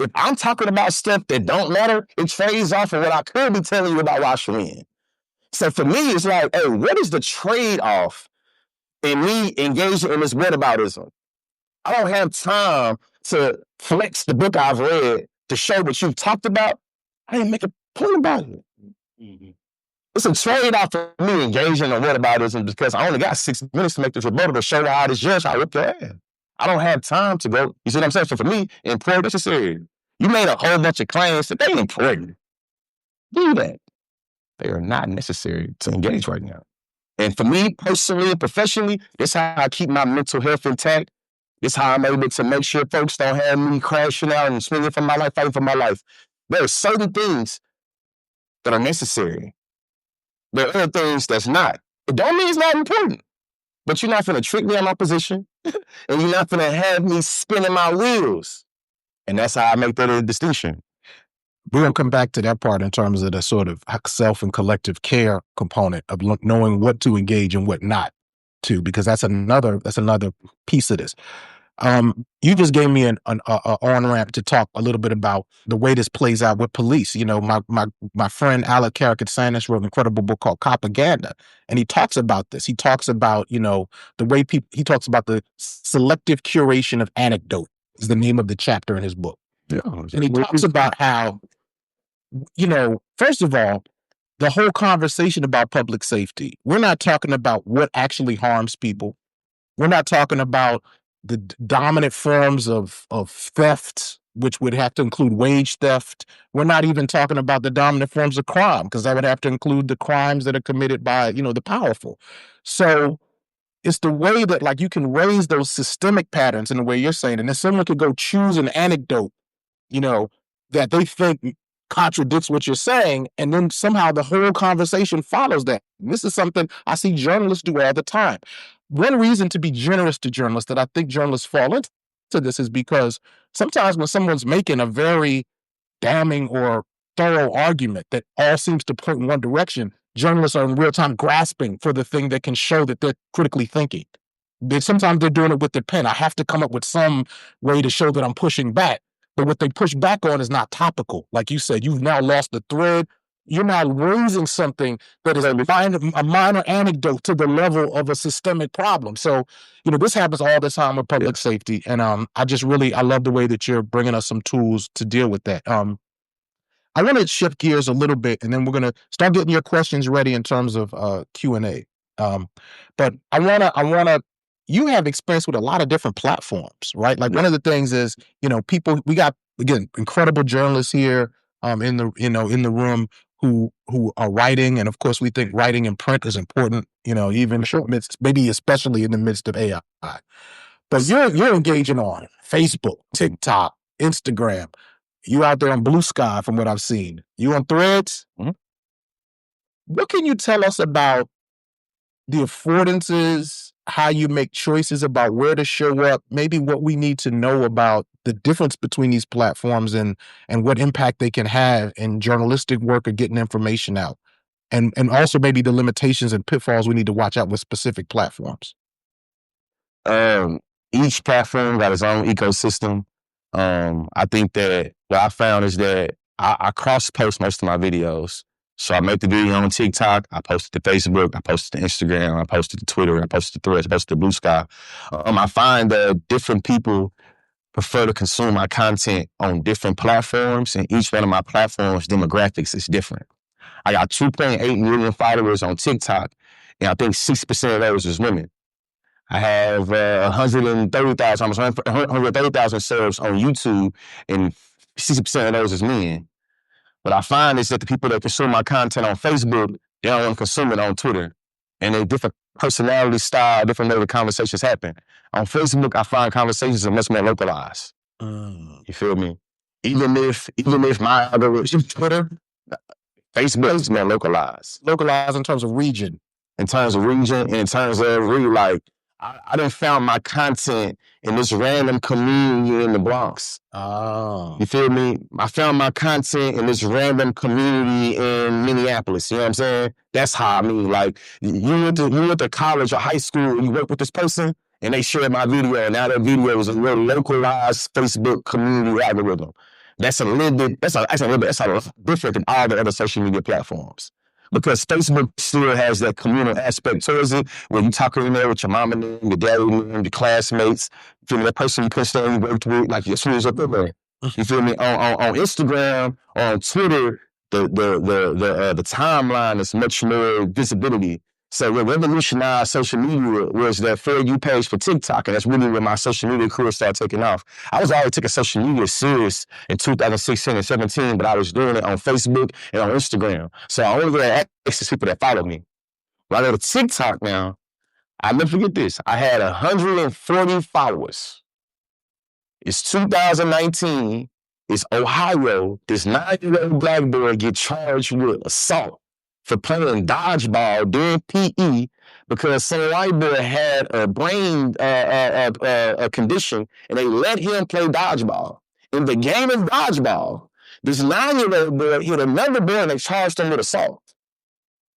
[SPEAKER 4] If I'm talking about stuff that don't matter, it trades off of what I could be telling you about why I should win. So for me, it's like, hey, what is the trade-off in me engaging in this whataboutism? I don't have time to flex the book I've read to show what you've talked about. I didn't make a point about it. Mm-hmm. It's a trade-off for me engaging in whataboutism because I only got 6 minutes to make this rebuttal to show how this judge I whip your ass. I don't have time to go. You see what I'm saying? So for me, important necessary. You made a whole bunch of claims that they ain't important. Do that. They are not necessary to engage right now. And for me, personally and professionally, this is how I keep my mental health intact. This is how I'm able to make sure folks don't have me crashing out and swinging for my life, fighting for my life. There are certain things that are necessary. There are other things that's not. It don't mean it's not important. But you're not going to trick me on my position. And you're not going to have me spinning my wheels. And that's how I make that a distinction.
[SPEAKER 2] We're going to come back to that part in terms of the sort of self and collective care component of knowing what to engage and what not to, because that's another piece of this. You just gave me an on-ramp to talk a little bit about the way this plays out with police. You know, my friend Alec Karakatsanis wrote an incredible book called Propaganda, and he talks about this. He talks about, you know, the way he talks about the selective curation of anecdote is the name of the chapter in his book.
[SPEAKER 4] Yeah.
[SPEAKER 2] And he talks about how, first of all, the whole conversation about public safety, we're not talking about what actually harms people. We're not talking about the dominant forms of theft, which would have to include wage theft. We're not even talking about the dominant forms of crime, because that would have to include the crimes that are committed by, the powerful. So it's the way that, like, you can raise those systemic patterns in the way you're saying, and then someone could go choose an anecdote, that they think contradicts what you're saying, and then somehow the whole conversation follows that. And this is something I see journalists do all the time. One reason to be generous to journalists that I think journalists fall into this is because sometimes when someone's making a very damning or thorough argument that all seems to point in one direction, journalists are in real time grasping for the thing that can show that they're critically thinking. Sometimes they're doing it with their pen. I have to come up with some way to show that I'm pushing back. But what they push back on is not topical. Like you said, you've now lost the thread. You're now raising something that is a minor anecdote to the level of a systemic problem. So, this happens all the time with public safety. And I love the way that you're bringing us some tools to deal with that. I want to shift gears a little bit, and then we're going to start getting your questions ready in terms of Q&A. But I want to, you have experience with a lot of different platforms, right? Like one of the things is, people, we got, again, incredible journalists here in the room who are writing. And of course, we think writing in print is important, even maybe especially in the midst of AI. But you're engaging on Facebook, TikTok, Instagram. You out there on Blue Sky, from what I've seen. You on Threads? Mm-hmm. What can you tell us about the affordances, how you make choices about where to show up, maybe what we need to know about the difference between these platforms and what impact they can have in journalistic work or getting information out? And also maybe the limitations and pitfalls we need to watch out with specific platforms.
[SPEAKER 4] Each platform got its own ecosystem. I think that what I found is that I cross-post most of my videos. So I make the video on TikTok, I post it to Facebook, I post it to Instagram, I post it to Twitter, I post it to Threads, I post it to Blue Sky. I find that different people prefer to consume my content on different platforms, and each one of my platforms' demographics is different. I got 2.8 million followers on TikTok, and I think 6% of those is women. I have 130,000, almost 130,000 subs on YouTube, and 60% of those is men. What I find is that the people that consume my content on Facebook, they don't want to consume it on Twitter. And they different personality style, different way the conversations happen. On Facebook, I find conversations are much more localized. You feel me? Even if my algorithm, Twitter, Facebook is more localized.
[SPEAKER 2] Localized in terms of region.
[SPEAKER 4] In terms of region, and in terms of really, like, I done found my content in this random community in the Bronx.
[SPEAKER 2] Oh.
[SPEAKER 4] You feel me? I found my content in this random community in Minneapolis. You know what I'm saying? That's how I mean. Like, you went to college or high school and you work with this person and they shared my video, and now that video is a real localized Facebook community algorithm. That's a little bit different than all the other social media platforms. Because Facebook still has that communal aspect towards it, where you talking in there with your mom and them, your daddy and them, your classmates, you feel me? That person you couldn't stand you worked with, like your students up there. You feel me? On Instagram, on Twitter, the timeline is much more visibility. So what revolutionized social media was that For You page for TikTok, and that's really where my social media career started taking off. I was already taking social media serious in 2016 and 17, but I was doing it on Facebook and on Instagram. So I only had access to people that follow me. When I go to TikTok now, I'll never forget this. I had 140 followers. It's 2019. It's Ohio. This 9-year-old black boy get charged with assault for playing dodgeball during PE because some white boy had a brain a condition, and they let him play dodgeball. In the game of dodgeball, this 9-year-old boy hit another boy and they charged him with assault.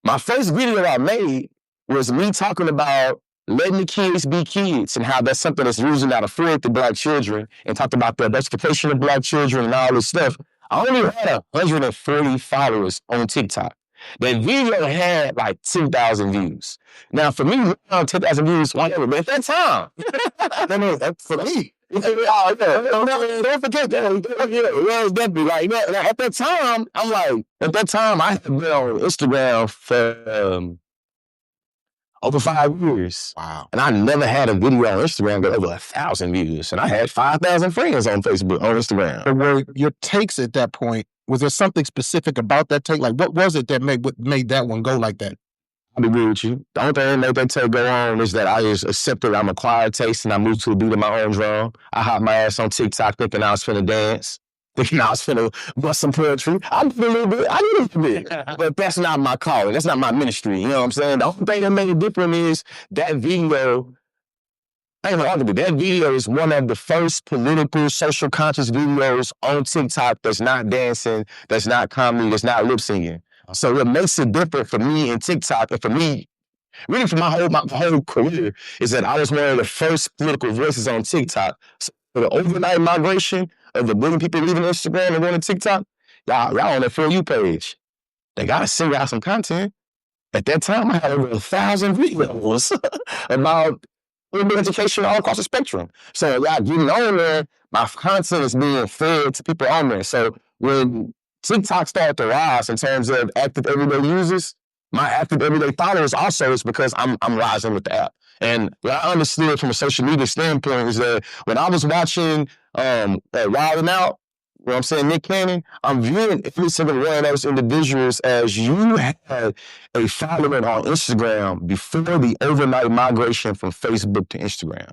[SPEAKER 4] My first video I made was me talking about letting the kids be kids and how that's something that's usually not afforded to black children, and talked about the objectification of black children and all this stuff. I only had 140 followers on TikTok. That video had like 10,000 views. Now, for me, 10,000 views, whatever, but at that time, that's for me. Oh, yeah. Don't forget that. Well, definitely. Like, at that time, I had been on Instagram for over 5 years.
[SPEAKER 2] Wow.
[SPEAKER 4] And I never had a video on Instagram get over 1,000 views. And I had 5,000 friends on Facebook, on Instagram.
[SPEAKER 2] But were your takes at that point, was there something specific about that take? Like, what was it that made that one go like that?
[SPEAKER 4] I'll be real with you. The only thing that made that take go on is that I just accepted I'm acquired taste and I moved to the beat of my own drum. I hopped my ass on TikTok thinking I was finna dance, thinking I was finna bust some poetry. I did a little bit, but that's not my calling. That's not my ministry. You know what I'm saying? The only thing that made it different is that video. I ain't gonna argue with that video is one of the first political, social conscious videos on TikTok that's not dancing, that's not comedy, that's not lip singing. So what makes it different for me in TikTok and for me, really for my whole career, is that I was one of the first political voices on TikTok. So the overnight migration of the million people leaving Instagram and going to TikTok, y'all on the For You page. They gotta send out some content. At that time, I had over 1,000 videos about education all across the spectrum. So like getting on there, my content is being fed to people on there. So when TikTok started to rise in terms of active everyday users, my active everyday followers also is because I'm rising with the app. And what I understood from a social media standpoint is that when I was watching Wildin' Out, you know what I'm saying, Nick Cannon, I'm viewing every single one of those individuals as you had a following on Instagram before the overnight migration from Facebook to Instagram.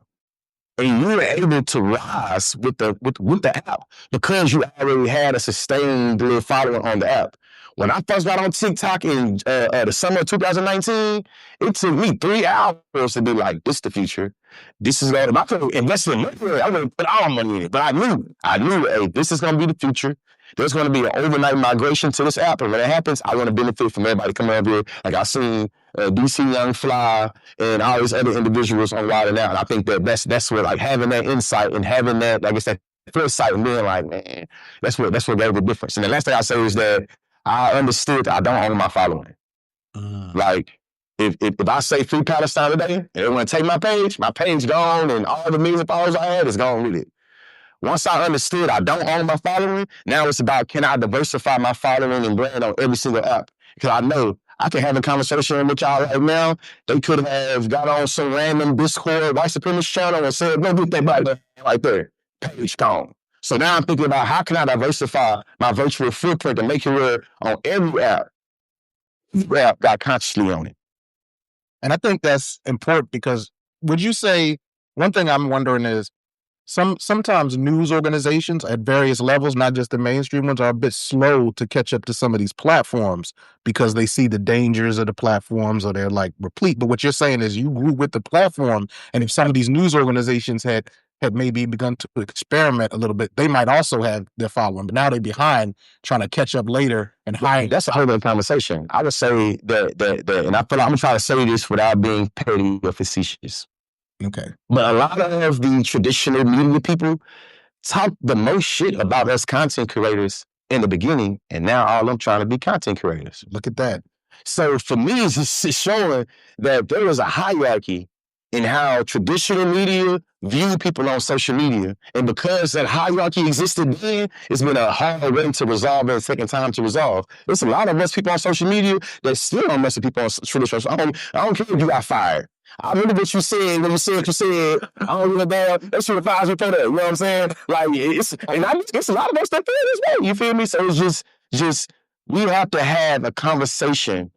[SPEAKER 4] And you were able to rise with the app because you already had a sustained little following on the app. When I first got on TikTok in the summer of 2019, it took me 3 hours to be like, this is the future. This is going to, if I could invest in money, I would put all my money in it. But I knew, hey, this is going to be the future. There's going to be an overnight migration to this app. And when it happens, I want to benefit from everybody coming over here. Like I seen DC Young Fly and all these other individuals on Wildin' Out. And I think that's where like having that insight and having that, like I said, foresight and being like, man, that's what gave the difference. And the last thing I say is that I understood that I don't own my following. Like, if I say Free Palestine today, and everyone take my page gone, and all the millions of followers I had is gone with it. Once I understood I don't own my following, now it's about can I diversify my following and brand on every single app? Because I know I can have a conversation with y'all right now. They could have got on some random Discord white supremacist channel and said, no, get that button right there. Page gone. So now I'm thinking about how can I diversify my virtual footprint and make it where on every app got consciously on it.
[SPEAKER 2] And I think that's important because would you say, one thing I'm wondering is, sometimes news organizations at various levels, not just the mainstream ones, are a bit slow to catch up to some of these platforms because they see the dangers of the platforms or they're like replete. But what you're saying is you grew with the platform, and if some of these news organizations had maybe begun to experiment a little bit, they might also have their following. But now they're behind trying to catch up later and hide.
[SPEAKER 4] That's a whole other conversation. I would say that and I feel like I'm trying to say this without being petty or facetious.
[SPEAKER 2] Okay.
[SPEAKER 4] But a lot of the traditional media people talk the most shit about us content creators in the beginning, and now all I'm trying to be content creators.
[SPEAKER 2] Look at that.
[SPEAKER 4] So for me, it's just showing that there is a hierarchy in how traditional media view people on social media. And because that hierarchy existed then, it's been a hard way to resolve and taking time to resolve. There's a lot of us people on social media that still don't mess with people on traditional. I don't care if you got fired. I remember what you said when you said what you said. I don't give a damn. That's what the fires for that. You know what I'm saying? Like it's a lot of us that feel this way. You feel me? So it's just we have to have a conversation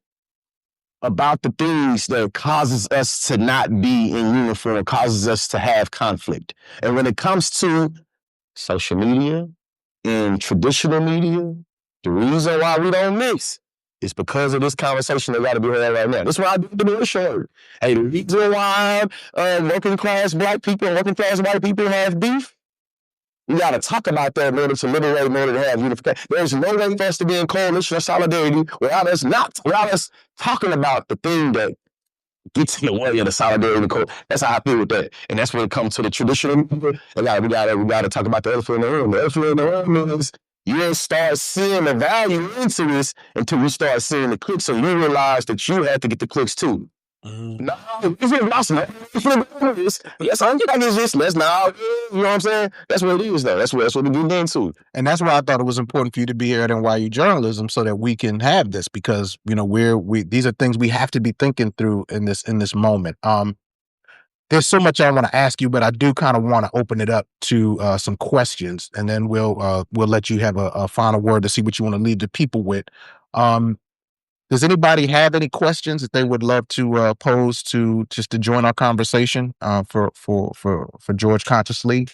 [SPEAKER 4] about the things that causes us to not be in uniform, causes us to have conflict. And when it comes to social media and traditional media, the reason why we don't mix is because of this conversation that got to be had right now. That's why I do the show. Hey, the reason why working class black people and working class white people have beef, we got to talk about that in order to liberate, in order to have unification. There's no way for us to be in coalition or solidarity without us talking about the thing that gets in the way of the solidarity and code. That's how I feel with that. And that's when it comes to the traditional people. We got to talk about the elephant in the room. The elephant in the room is you didn't start seeing the value into this until you start seeing the clicks, and you realize that you had to get the clicks too. No, it's impossible. Yes, I'm getting this. Let's now, you know what I'm saying? That's what it is, though. That's what we're getting into.
[SPEAKER 2] And that's why I thought it was important for you to be here at NYU Journalism so that we can have this, because these are things we have to be thinking through in this moment. There's so much I want to ask you, but I do kind of want to open it up to some questions, and then we'll let you have a final word to see what you want to leave the people with. Does anybody have any questions that they would love to pose to join our conversation for George Consciously?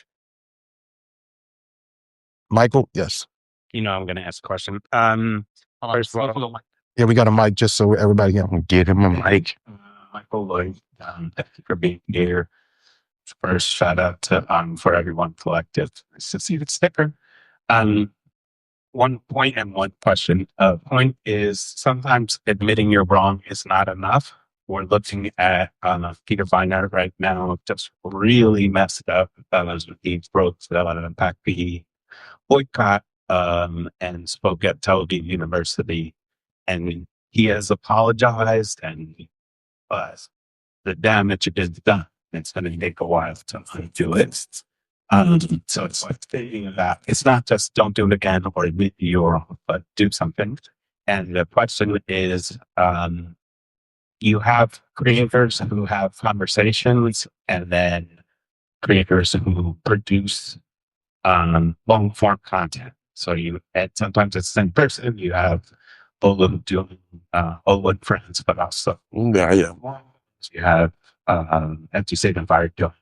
[SPEAKER 2] Michael, yes.
[SPEAKER 1] I'm going to ask a question. First of all,
[SPEAKER 2] Yeah, we got a mic just so everybody can
[SPEAKER 4] get him a mic.
[SPEAKER 1] Michael Lloyd, thank you for being here. First, shout out to For Everyone Collective. Nice to see the sticker. One point and one question. Point is sometimes admitting you're wrong is not enough. We're looking at Peter Viner right now, just really messed up. He broke the PAC-P boycott and spoke at Tel Aviv University, and he has apologized, and the damage is done. It's going to take a while to undo it. So it's like thinking about, it's not just don't do it again or admit you're wrong, but do something. And the question is, you have creators who have conversations, and then creators who produce long form content. So and sometimes it's the same person. You have Ola doing Ola and Friends, but also you have Empty State and Fire doing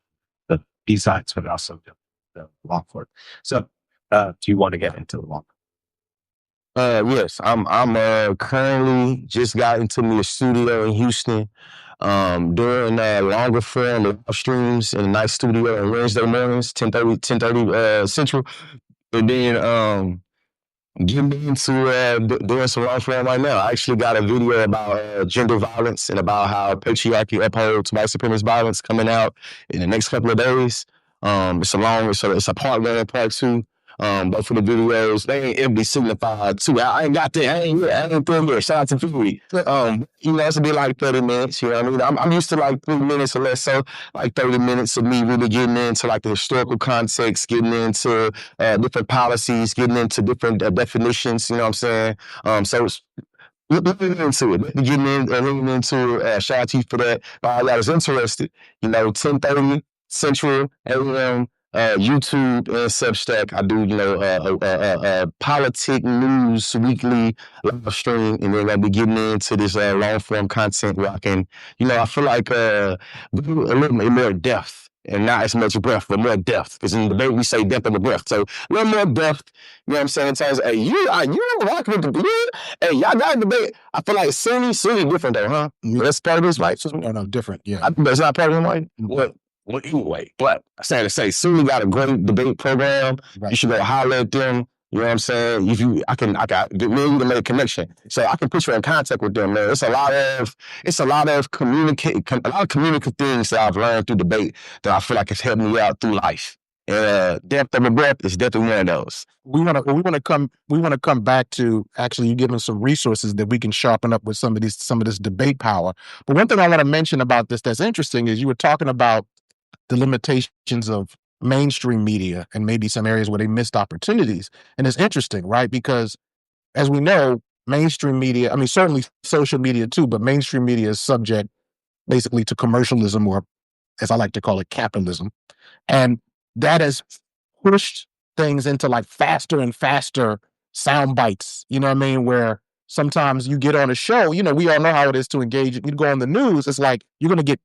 [SPEAKER 1] the B-sides, but also doing the long form. So do you want to get into the long?
[SPEAKER 4] Yes, I'm currently just got into my studio in Houston, doing longer form live streams in a nice studio on Wednesday mornings, 10:30 Central, and then getting into doing some long form right now. I actually got a video about gender violence and about how patriarchy upholds white supremacist violence coming out in the next couple of days. It's a part 1 and part 2. Both of the videos, they ain't every signified too. I ain't got that. I ain't there yet. Shout out to Fury. It's a bit like 30 minutes. You know what I mean? I'm used to like 3 minutes or less. So like 30 minutes of me really getting into like the historical context, getting into different policies, getting into different definitions. You know what I'm saying? So it's looking into it, leaning into it. Shout out to you for that. All that is interested. 10:30 Central AM. YouTube and Substack. I do, politic news weekly live stream, and then I'll be getting into this long form content where I can, I feel like a little more depth and not as much breadth, but more depth. Because in the debate we say depth of the breath. So a little more depth. You know what I'm saying? In terms of, hey, you rock with the blue? Hey, y'all got a debate. I feel like Sunni different though, huh? That's part of his right.
[SPEAKER 2] No, different. Yeah,
[SPEAKER 4] it's not part of his right. Well, anyway, but I say to say, Sunni got a great debate program. Right. You should go holler at them. You know what I'm saying? I got me and you to make a connection, so I can put you in contact with them, man. It's a lot of communicative things that I've learned through debate that I feel like has helped me out through life. Depth of a breath is definitely one of those.
[SPEAKER 2] We want to come back to actually you giving some resources that we can sharpen up with some of this debate power. But one thing I want to mention about this that's interesting is you were talking about the limitations of mainstream media and maybe some areas where they missed opportunities. And it's interesting, right? Because as we know, mainstream media, I mean, certainly social media too, but mainstream media is subject basically to commercialism, or as I like to call it, capitalism. And that has pushed things into like faster and faster sound bites, you know what I mean? Where sometimes you get on a show, we all know how it is to engage. You go on the news, it's like you're going to get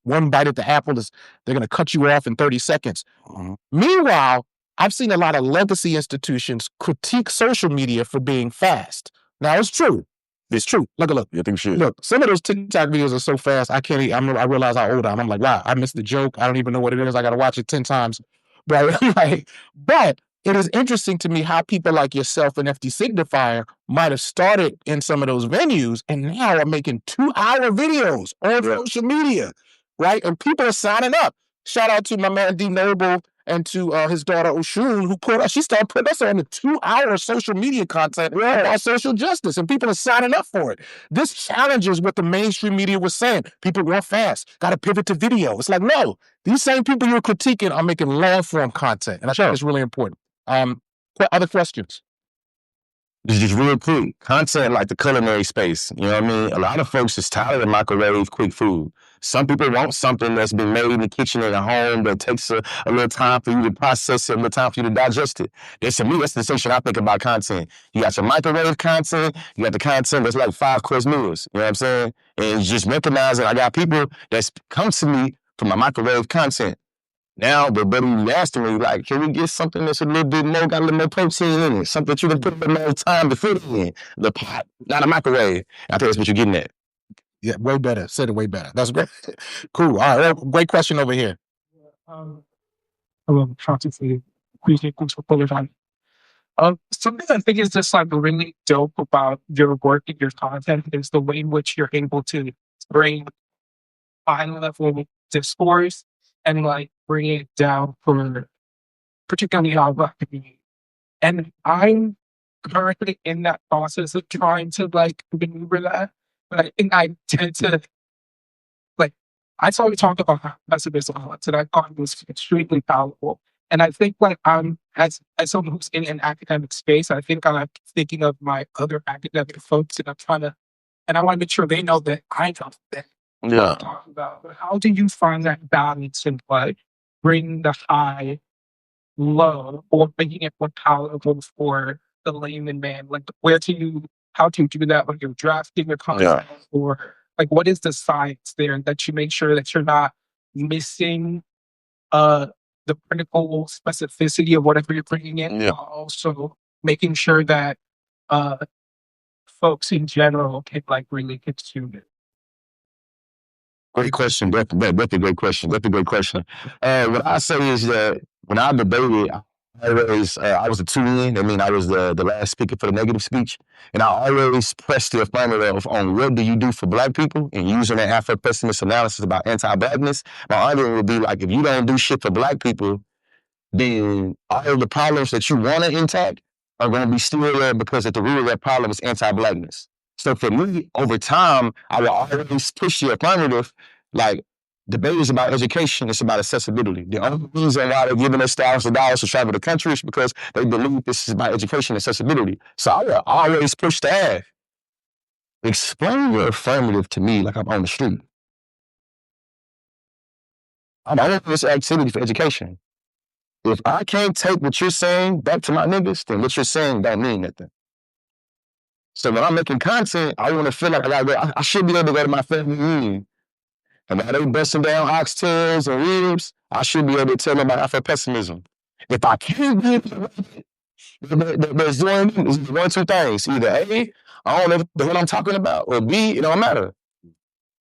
[SPEAKER 2] one bite at the apple. They're going to cut you off in 30 seconds. Mm-hmm. Meanwhile, I've seen a lot of legacy institutions critique social media for being fast. Now, it's true. It's true. Look. Look, some of those TikTok videos are so fast, I realize how old I am. I'm like, wow, I missed the joke. I don't even know what it is. I got to watch it 10 times. Right? But it is interesting to me how people like yourself and FD Signifier might have started in some of those venues and now are making 2-hour videos on social media, right? And people are signing up. Shout out to my man D Noble and to his daughter Oshun, who put us. She started putting us on the 2-hour social media content about social justice, and people are signing up for it. This challenges what the mainstream media was saying. People want fast, got to pivot to video. It's like, no, these same people you're critiquing are making long form content, and I think it's really important. Other questions?
[SPEAKER 4] Just real quick, content like the culinary space. You know what I mean? A lot of folks is tired of microwave quick food. Some people want something that's been made in the kitchen in a home that takes a little time for you to process it, a little time for you to digest it. To me, that's the distinction I think about content. You got your microwave content, you got the content that's like 5-course meals. You know what I'm saying? And just recognizing I got people that's come to me for my microwave content. Now, but you asking me, like, can we get something that's a little bit more, got a little more protein in it? Something that you can put a little more time to fit in. The pot, not a microwave. I think that's what you're getting at.
[SPEAKER 2] Yeah, way better. Said it way better. That's great. Cool. All right. Great question over here.
[SPEAKER 1] Hello, Constantly. Appreciate thanks for pulling on. Something I think is just like really dope about your work and your content is the way in which you're able to bring high level discourse and like bring it down for particularly our Black community. And I'm currently in that process of trying to like maneuver that. But I think I tend to like I saw you talk about pessimism once and I thought it was extremely powerful. And I think like I'm as someone who's in an academic space, I think I'm thinking of my other academic folks and I'm trying to and I want to make sure they know that I know that
[SPEAKER 4] Yeah.
[SPEAKER 1] talking about. But how do you find that balance and like bring the high low or making it more palatable for the layman man? Like how do you do that when you're drafting your content or like what is the science there that you make sure that you're not missing the critical specificity of whatever you're bringing in, while also making sure that folks in general can like really consume it?
[SPEAKER 4] Great question. That's a great question. That's a great question. What I say is that when I debated, I was a 2-in. I mean, I was the last speaker for the negative speech. And I always pressed the affirmative on what do you do for Black people and using that Afro-pessimist analysis about anti-Blackness. My argument would be like, if you don't do shit for Black people, then all of the problems that you want to intact are going to be still there because at the root of that problem is anti-Blackness. So for me, over time, I will always push the affirmative. Like, debate is about education. It's about accessibility. The only reason why they're giving us thousands of dollars to travel the country is because they believe this is about education and accessibility. So I will always push that. Explain your affirmative to me like I'm on the street. I'm only this activity for education. If I can't take what you're saying back to my niggas, then what you're saying don't mean nothing. So when I'm making content, I want to feel like I should be able to go to my family reunion. And while they busting down oxtails and ribs, I should be able to tell them about Afro-pessimism. If I can't get there's one or two things. Either A, I don't know what I'm talking about, or B, it don't matter.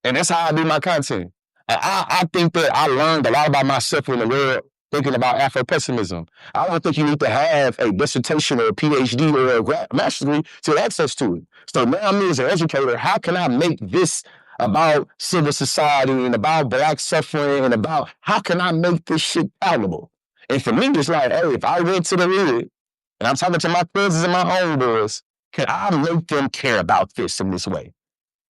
[SPEAKER 4] And that's how I do my content. And I think that I learned a lot about myself in the world thinking about Afro-pessimism. I don't think you need to have a dissertation or a PhD or a master's degree to have access to it. So now me as an educator, how can I make this about civil society and about Black suffering and about how can I make this shit palatable? And for me, it's like, hey, if I went to the hood and I'm talking to my cousins and my homeboys, can I make them care about this in this way?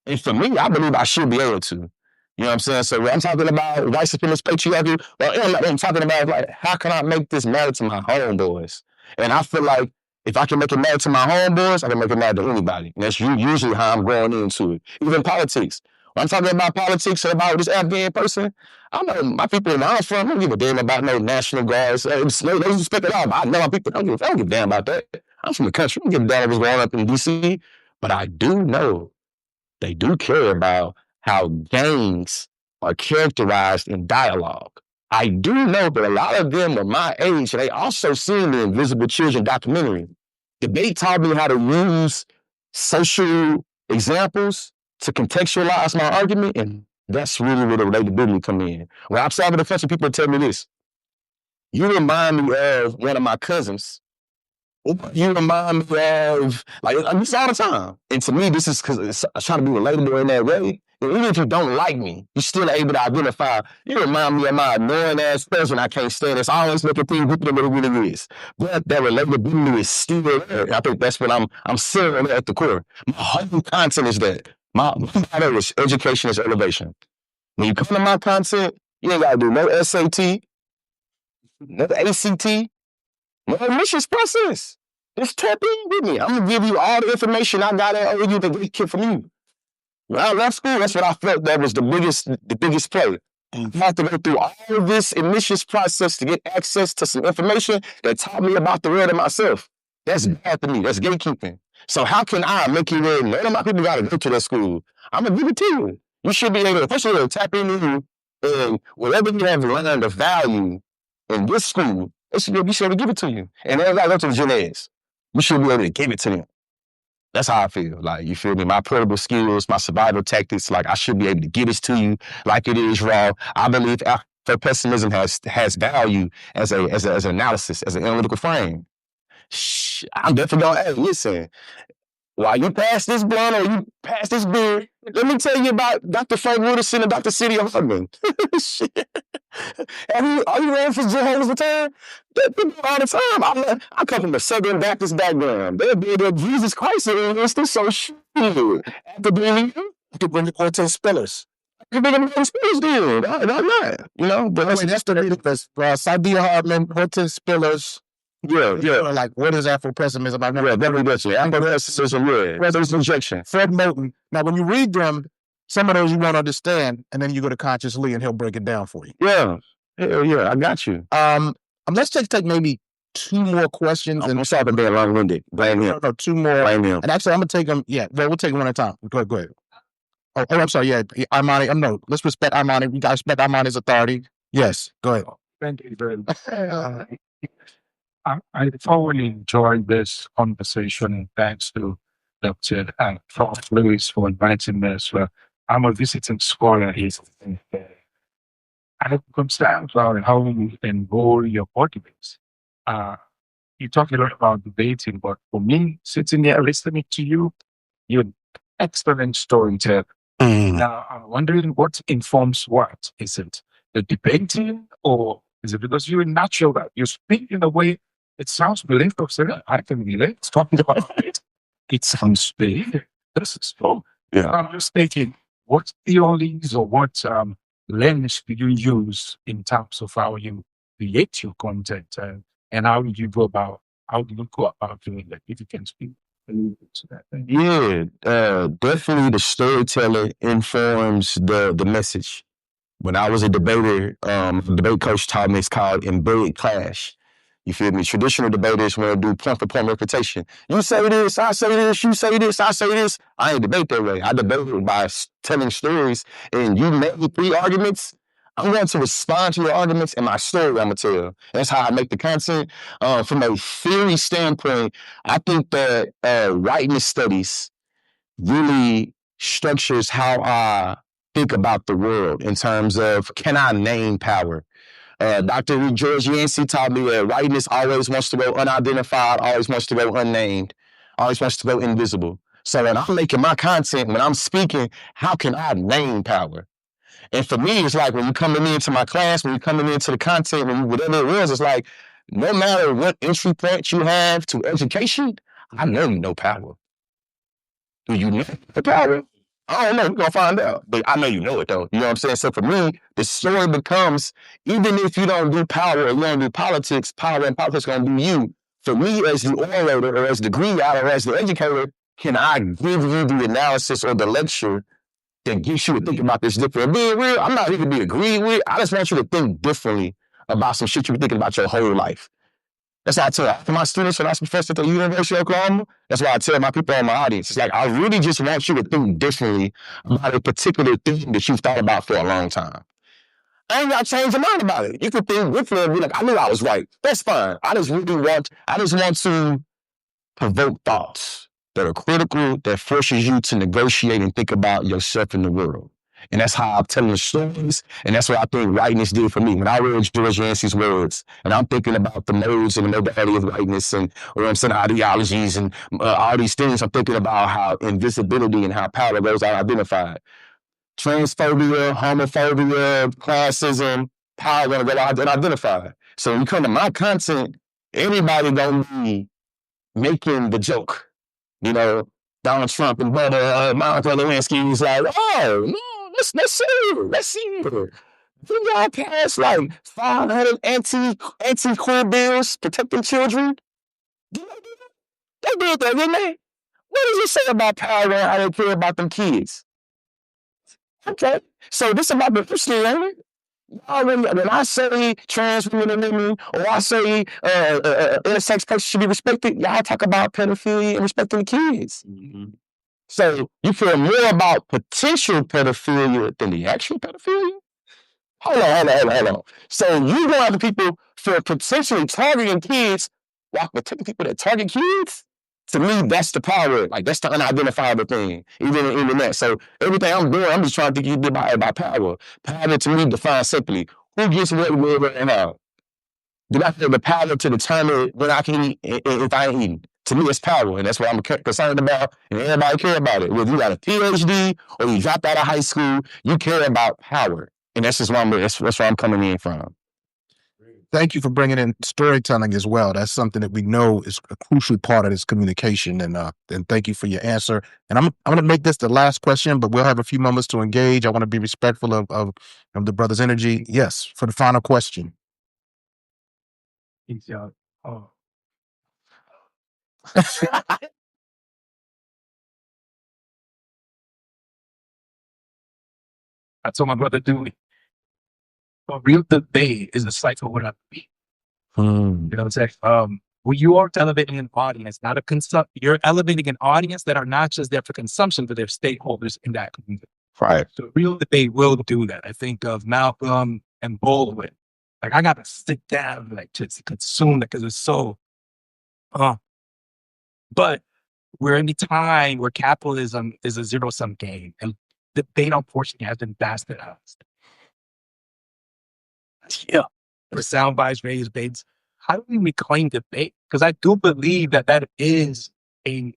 [SPEAKER 4] And for me, I believe I should be able to. You know what I'm saying? So when I'm talking about white supremacist patriarchy, I'm talking about like, how can I make this matter to my homeboys? And I feel like if I can make it matter to my homeboys, I can make it matter to anybody. And that's usually how I'm going into it. Even politics. When I'm talking about politics and about this Afghan person, I know my people where I'm from, I don't give a damn about no National Guards. They respect it all. I know my people, I don't give a damn about that. I'm from the country. I don't give a damn what's going up in D.C. But I do know they do care about how gangs are characterized in dialogue. I do know that a lot of them are my age, and they also seen the Invisible Children documentary. They taught me how to use social examples to contextualize my argument, and that's really where the relatability come in. When I'm traveling the country, people tell me this. You remind me of one of my cousins. You remind me of, like, I do this all the time. And to me, this is because I try to be relatable in that way. And even if you don't like me, you're still able to identify. You remind me of my annoying ass person I can't stand. It's always looking things with what it really is. But that relatability is still there. I think that's what I'm saying at the core. My whole content is that. My motto is education is elevation. When you come to my content, you ain't gotta do no SAT, no ACT, no admissions process. Just tap in with me. I'm gonna give you all the information I got at OU to get from you. When I left school, that's what I felt that was the biggest play. I had to go through all of this admissions process to get access to some information that taught me about the world of myself. That's bad to me. That's gatekeeping. So how can I make you ready? None of my people got to go to that school. I'm going to give it to you. You should be able to, first of all, tap into you and whatever you have learned the value in this school, we should be able to give it to you. And then I go to the gen eds. We should be able to give it to them. That's how I feel. Like, you feel me? My portable skills, my survival tactics, like I should be able to give this to you like it is raw. I believe pessimism has value as an analysis, as an analytical frame. I'm definitely gonna, hey, listen, while you pass this blunt or you pass this beer, let me tell you about Dr. Frank Wooderson and Dr. City Hardman. Shit. Are you ready for Jehovah's return? They do all the time. I come from a Southern Baptist background. They believe that Jesus Christ is the so shit. After being to bring the Cortez spellers. You think I'm going spillers then? I'm not. You know, but that's the ridiculous. Sadia Hardman, Cortez spillers. Yeah. Like, what is Afro-pessimism? Very much. Afro-pessimism, There's injection. Fred Moten. Now, when you read them, some of those you won't understand, and then you go to Conscious Lee, and he'll break it down for you. Yeah. Hell yeah, I got you. Let's take maybe two more questions. I'm sorry for being long-winded. Blame him. No, two more. Blame him. And actually, I'm going to take them. Yeah, we'll take them one at a time. Go ahead. Oh, I'm sorry. Yeah, Imani. No, let's respect Imani. We got to respect Imani's authority. Yes, go ahead.
[SPEAKER 1] Thank you very much. I thoroughly enjoyed this conversation. Thanks to Dr. Prof. Lewis for inviting me as well. I'm a visiting scholar here. I have concern about how you enroll your audience. You talk a lot about debating, but for me, sitting here listening to you, you're an excellent storyteller. Now, I'm wondering what informs what? Is it the debating, or is it because you're natural that you speak in a way it sounds believable? I can relate. Talking about it, it sounds big. This is so. Yeah. I'm just thinking, what theories or what lens do you use in terms of how you create your content, and how do you go about doing that? If you can speak a little bit to that.
[SPEAKER 4] Yeah, definitely the storyteller informs the message. When I was a debater, the debate coach taught me it's called embedded clash. You feel me? Traditional debaters want to do point-for-point refutation. You say this, I say this, you say this, I say this. I ain't debate that way. I debate by telling stories, and you make 3 arguments, I'm going to respond to your arguments and my story I'm going to tell. That's how I make the content. From a theory standpoint, I think that rightness studies really structures how I think about the world in terms of, can I name power? Dr. George Yancey taught me that rightness always wants to go unidentified, always wants to go unnamed, always wants to go invisible. So when I'm making my content, when I'm speaking, how can I name power? And for me, it's like when you're coming into my class, when you're coming into the content, whatever it was, it's like, no matter what entry point you have to education, I know you know power. Do you know the power? I don't know, we're going to find out. But I know you know it, though. You know what I'm saying? So for me, the story becomes, even if you don't do power or you don't do politics, power and politics are going to do you. For me, as the orator or as the degree writer or as the educator, can I give you the analysis or the lecture that gets you to think about this differently? Being real, I'm not even to be agreed with. I just want you to think differently about some shit you've been thinking about your whole life. That's why I tell my students when I was a professor at the University of Oklahoma, that's why I tell my people in my audience. It's like, I really just want you to think differently about a particular thing that you've thought about for a long time. I ain't got to change your mind about it. You can think differently and be like, I knew I was right. That's fine. I just want to provoke thoughts that are critical, that forces you to negotiate and think about yourself in the world. And that's how I'm telling the stories, and that's what I think rightness did for me. When I read George Yancey's words, and I'm thinking about the modes and the modality of rightness and ideologies and all these things, I'm thinking about how invisibility and how power goes unidentified. transphobia, homophobia, classism, power gonna go out and identify. So when you come to my content, everybody gonna be making the joke. You know, Donald Trump and Monica Lewinsky is like, oh no, let's see. Did y'all pass like 500 anti-queer bills protecting children? Did they do that? They did that, didn't they? What does it say about power and how they care about them kids? Okay, so this is about the history, ain't it? When I say trans women and women, or I say intersex person should be respected, y'all talk about pedophilia and respecting the kids. Mm-hmm. So you care more about potential pedophilia than the actual pedophilia? Hold on. So you go after people for potentially targeting kids while protecting people that target kids? To me, that's the power. Like, that's the unidentifiable thing, even that. So everything I'm doing, I'm just trying to think you did by power. Power to me defines simply who gets what, where, and how. Do I have the power to determine what I can eat if I ain't eating? To me, it's power, and that's what I'm concerned about, and everybody care about it. Whether you got a PhD or you dropped out of high school, you care about power, and that's just where I'm coming in from.
[SPEAKER 2] Thank you for bringing in storytelling as well. That's something that we know is a crucial part of this communication. And thank you for your answer. And I'm going to make this the last question, but we'll have a few moments to engage. I want to be respectful of the brother's energy. Yes, for the final question.
[SPEAKER 1] Oh. I told my brother, dude, a real debate is a cycle of what I be. You know what I'm saying? When you are elevating an audience, not a you're elevating an audience that are not just there for consumption, but they're stakeholders in that community.
[SPEAKER 4] Right.
[SPEAKER 1] So real debate will do that. I think of Malcolm and Baldwin. Like, I got to sit down, like, just consume it because it's so. But we're in a time where capitalism is a zero-sum game, and debate, unfortunately, has been bastardized. Yeah. For sound bites, radio debates. How do we reclaim debate? Because I do believe that is in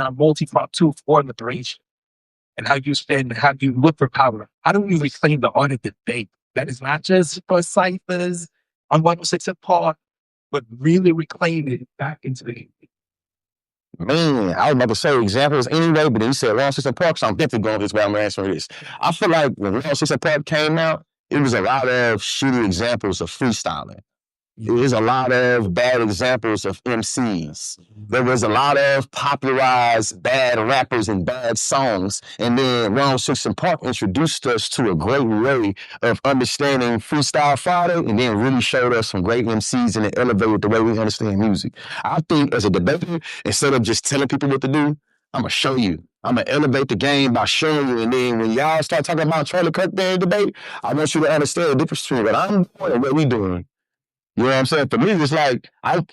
[SPEAKER 1] our multi-front tool for liberation. And how you look for power. How do we reclaim the art of debate? That is not just for ciphers on 106 and Park, but really reclaim it back into the.
[SPEAKER 4] Man, I was about to say examples anyway, but then you said 106 and Park, so I'm definitely going this way. I'm answering this. I feel like when 106 and Park came out, it was a lot of shitty examples of freestyling. There was a lot of bad examples of MCs. There was a lot of popularized bad rappers and bad songs. And then 106 and Park introduced us to a great way of understanding Freestyle Friday, and then really showed us some great MCs and it elevated the way we understand music. I think as a debater, instead of just telling people what to do, I'm going to show you. I'm going to elevate the game by showing you. And then when y'all start talking about Charlie Kirk Day debate, I want you to understand the difference between what I'm doing and what we doing. You know what I'm saying? For me, it's like, I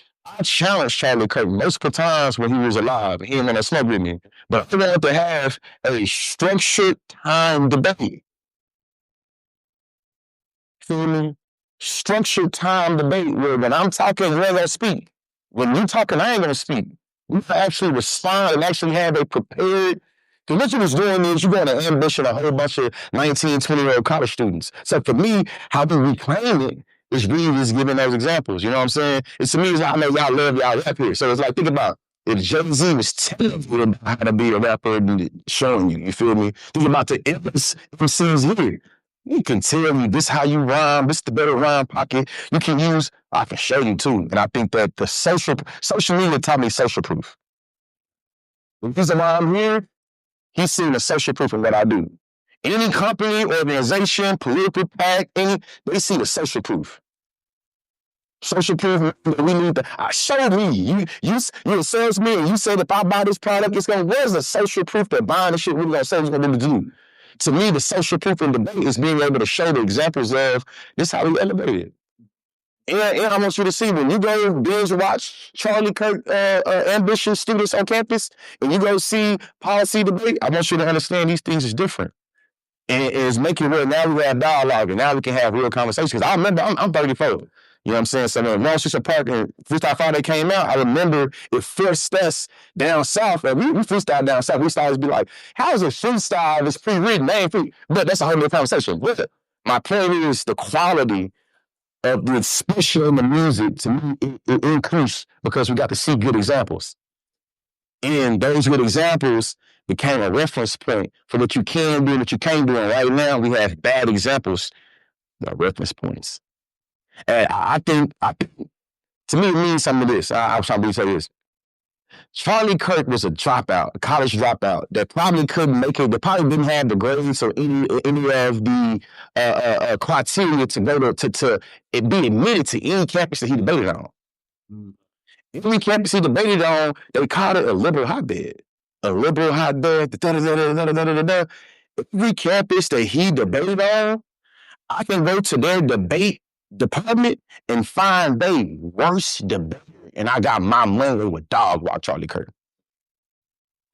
[SPEAKER 4] challenged Charlie Kirk multiple times when he was alive. He didn't want to smoke with me. But I wanted to have a structured time debate. Feel me? Structured time debate where when I'm talking, you're going to speak. When you're talking, I ain't going to speak. You can actually respond and actually have a prepared. Because what you was doing is you're going to ambition a whole bunch of 19, 20-year-old college students. So for me, how to reclaim it is really just giving those examples. You know what I'm saying? It's to me, it's like, I know y'all love y'all rap here. So it's like, think about if Jay-Z was telling you how to be a rapper and showing you feel me? Think about the MCs here. You can tell me this how you rhyme, this the better rhyme pocket you can use. I can show you too. And I think that the social media taught me social proof. The reason why I'm here, he's seen the social proof of what I do. Any company, organization, political pack, they see the social proof. Social proof, we need to, show me. You a salesman, and you said if I buy this product, where's the social proof that buying this shit really gonna say it's gonna do? To me, the social proof in debate is being able to show the examples of this how we elevate it. And I want you to see when you go binge watch Charlie Kirk ambitious students on campus, and you go see policy debate, I want you to understand these things is different. And it's making where now we have dialogue and now we can have real conversations. I remember I'm 34. You know what I'm saying? So when Long Street Park and Freestyle Friday came out, I remember it forced us down south. And we freestyle down south. We used to always be like, how is a freestyle that's pre-written? They ain't free. But that's a whole other conversation. With it. My point is the quality of the expression in the music, to me, it increased because we got to see good examples. And those good examples became a reference point for what you can do and what you can't do. And right now, we have bad examples, reference points. And I think, to me, it means something to this. I was trying to say this. Charlie Kirk was a dropout, a college dropout that probably couldn't make it. They probably didn't have the grades or any of the criteria to go to be admitted to any campus that he debated on. Any campus he debated on, they called it a liberal hotbed. A liberal hotbed. Every campus that he debated on, I can go to their debate department and find they worst debater. And I got my money with dog while Charlie Kirk.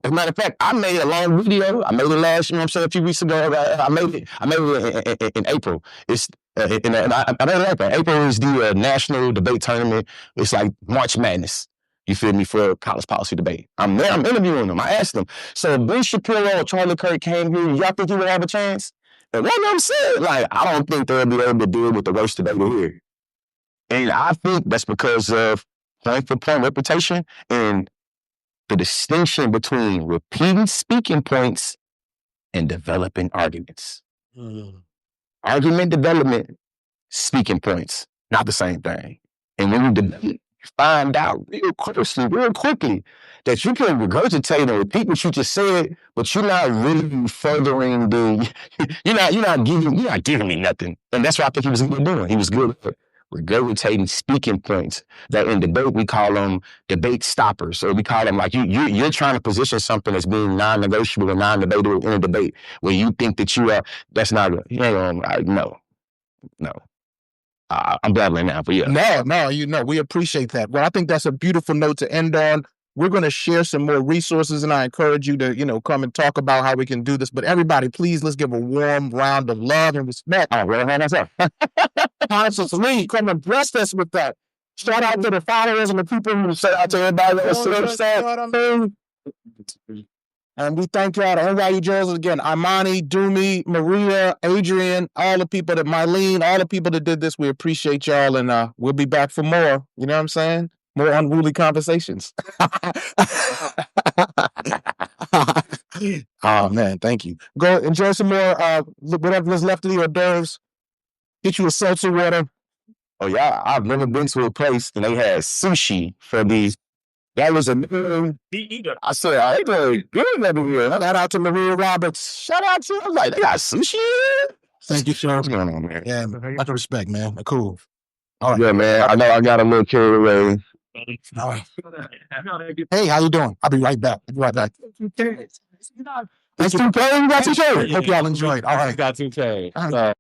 [SPEAKER 4] As a matter of fact, I made a long video. I made it last, you know what I'm saying, a few weeks ago. I made it in April. It's I made it in April. April is the national debate tournament. It's like March Madness. You feel me, for college policy debate. I'm there, I'm interviewing them. I asked them. So if Ben Shapiro or Charlie Kirk came here, y'all think he would have a chance? And one of them said, like, I don't think they'll be able to deal with the worst debater here. And I think that's because of point-for-point reputation and the distinction between repeating speaking points and developing arguments. Argument development, speaking points, not the same thing. And when you debate, you find out real quickly that you can regurgitate and repeat what you just said, but you're not really furthering you're not giving me nothing. And that's what I think he was good at doing. He was good at regurgitating speaking points that in debate we call them debate stoppers, or we call them like you're trying to position something as being non-negotiable or non-debatable in a debate where you think that you are. That's not no. I'm babbling now, but yeah.
[SPEAKER 2] No, we appreciate that. Well, I think that's a beautiful note to end on. We're going to share some more resources, and I encourage you to, come and talk about how we can do this. But everybody, please, let's give a warm round of love and respect.
[SPEAKER 4] Oh, well, that's up.
[SPEAKER 2] Constance Lee, come and bless us with that. Shout out to the followers and the people who shout out to everybody else. And we thank y'all, to NYU Journalism again. Imani, Dumi, Maria, Adrian, all the people Mylene, all the people that did this. We appreciate y'all, and we'll be back for more. You know what I'm saying? More unruly conversations. Oh, man, thank you. Go enjoy some more, whatever's left of the hors d'oeuvres. Get you a seltzer water.
[SPEAKER 4] Oh, yeah, I've never been to a place and they had sushi for these. That was a new. I said, I ain't doing good everywhere.
[SPEAKER 2] Shout out to Maria Roberts.
[SPEAKER 4] Shout out to them. Like, they got sushi.
[SPEAKER 2] Thank you, sir.
[SPEAKER 4] What's going on, man?
[SPEAKER 2] Yeah, much respect, man. Cool.
[SPEAKER 4] All right. Yeah, man. I know I got a little carried away.
[SPEAKER 2] All right. Hey, how you doing? I'll be right back. Thanks, 2K. We got 2K. Hope y'all enjoyed. All right.
[SPEAKER 1] Got 2K.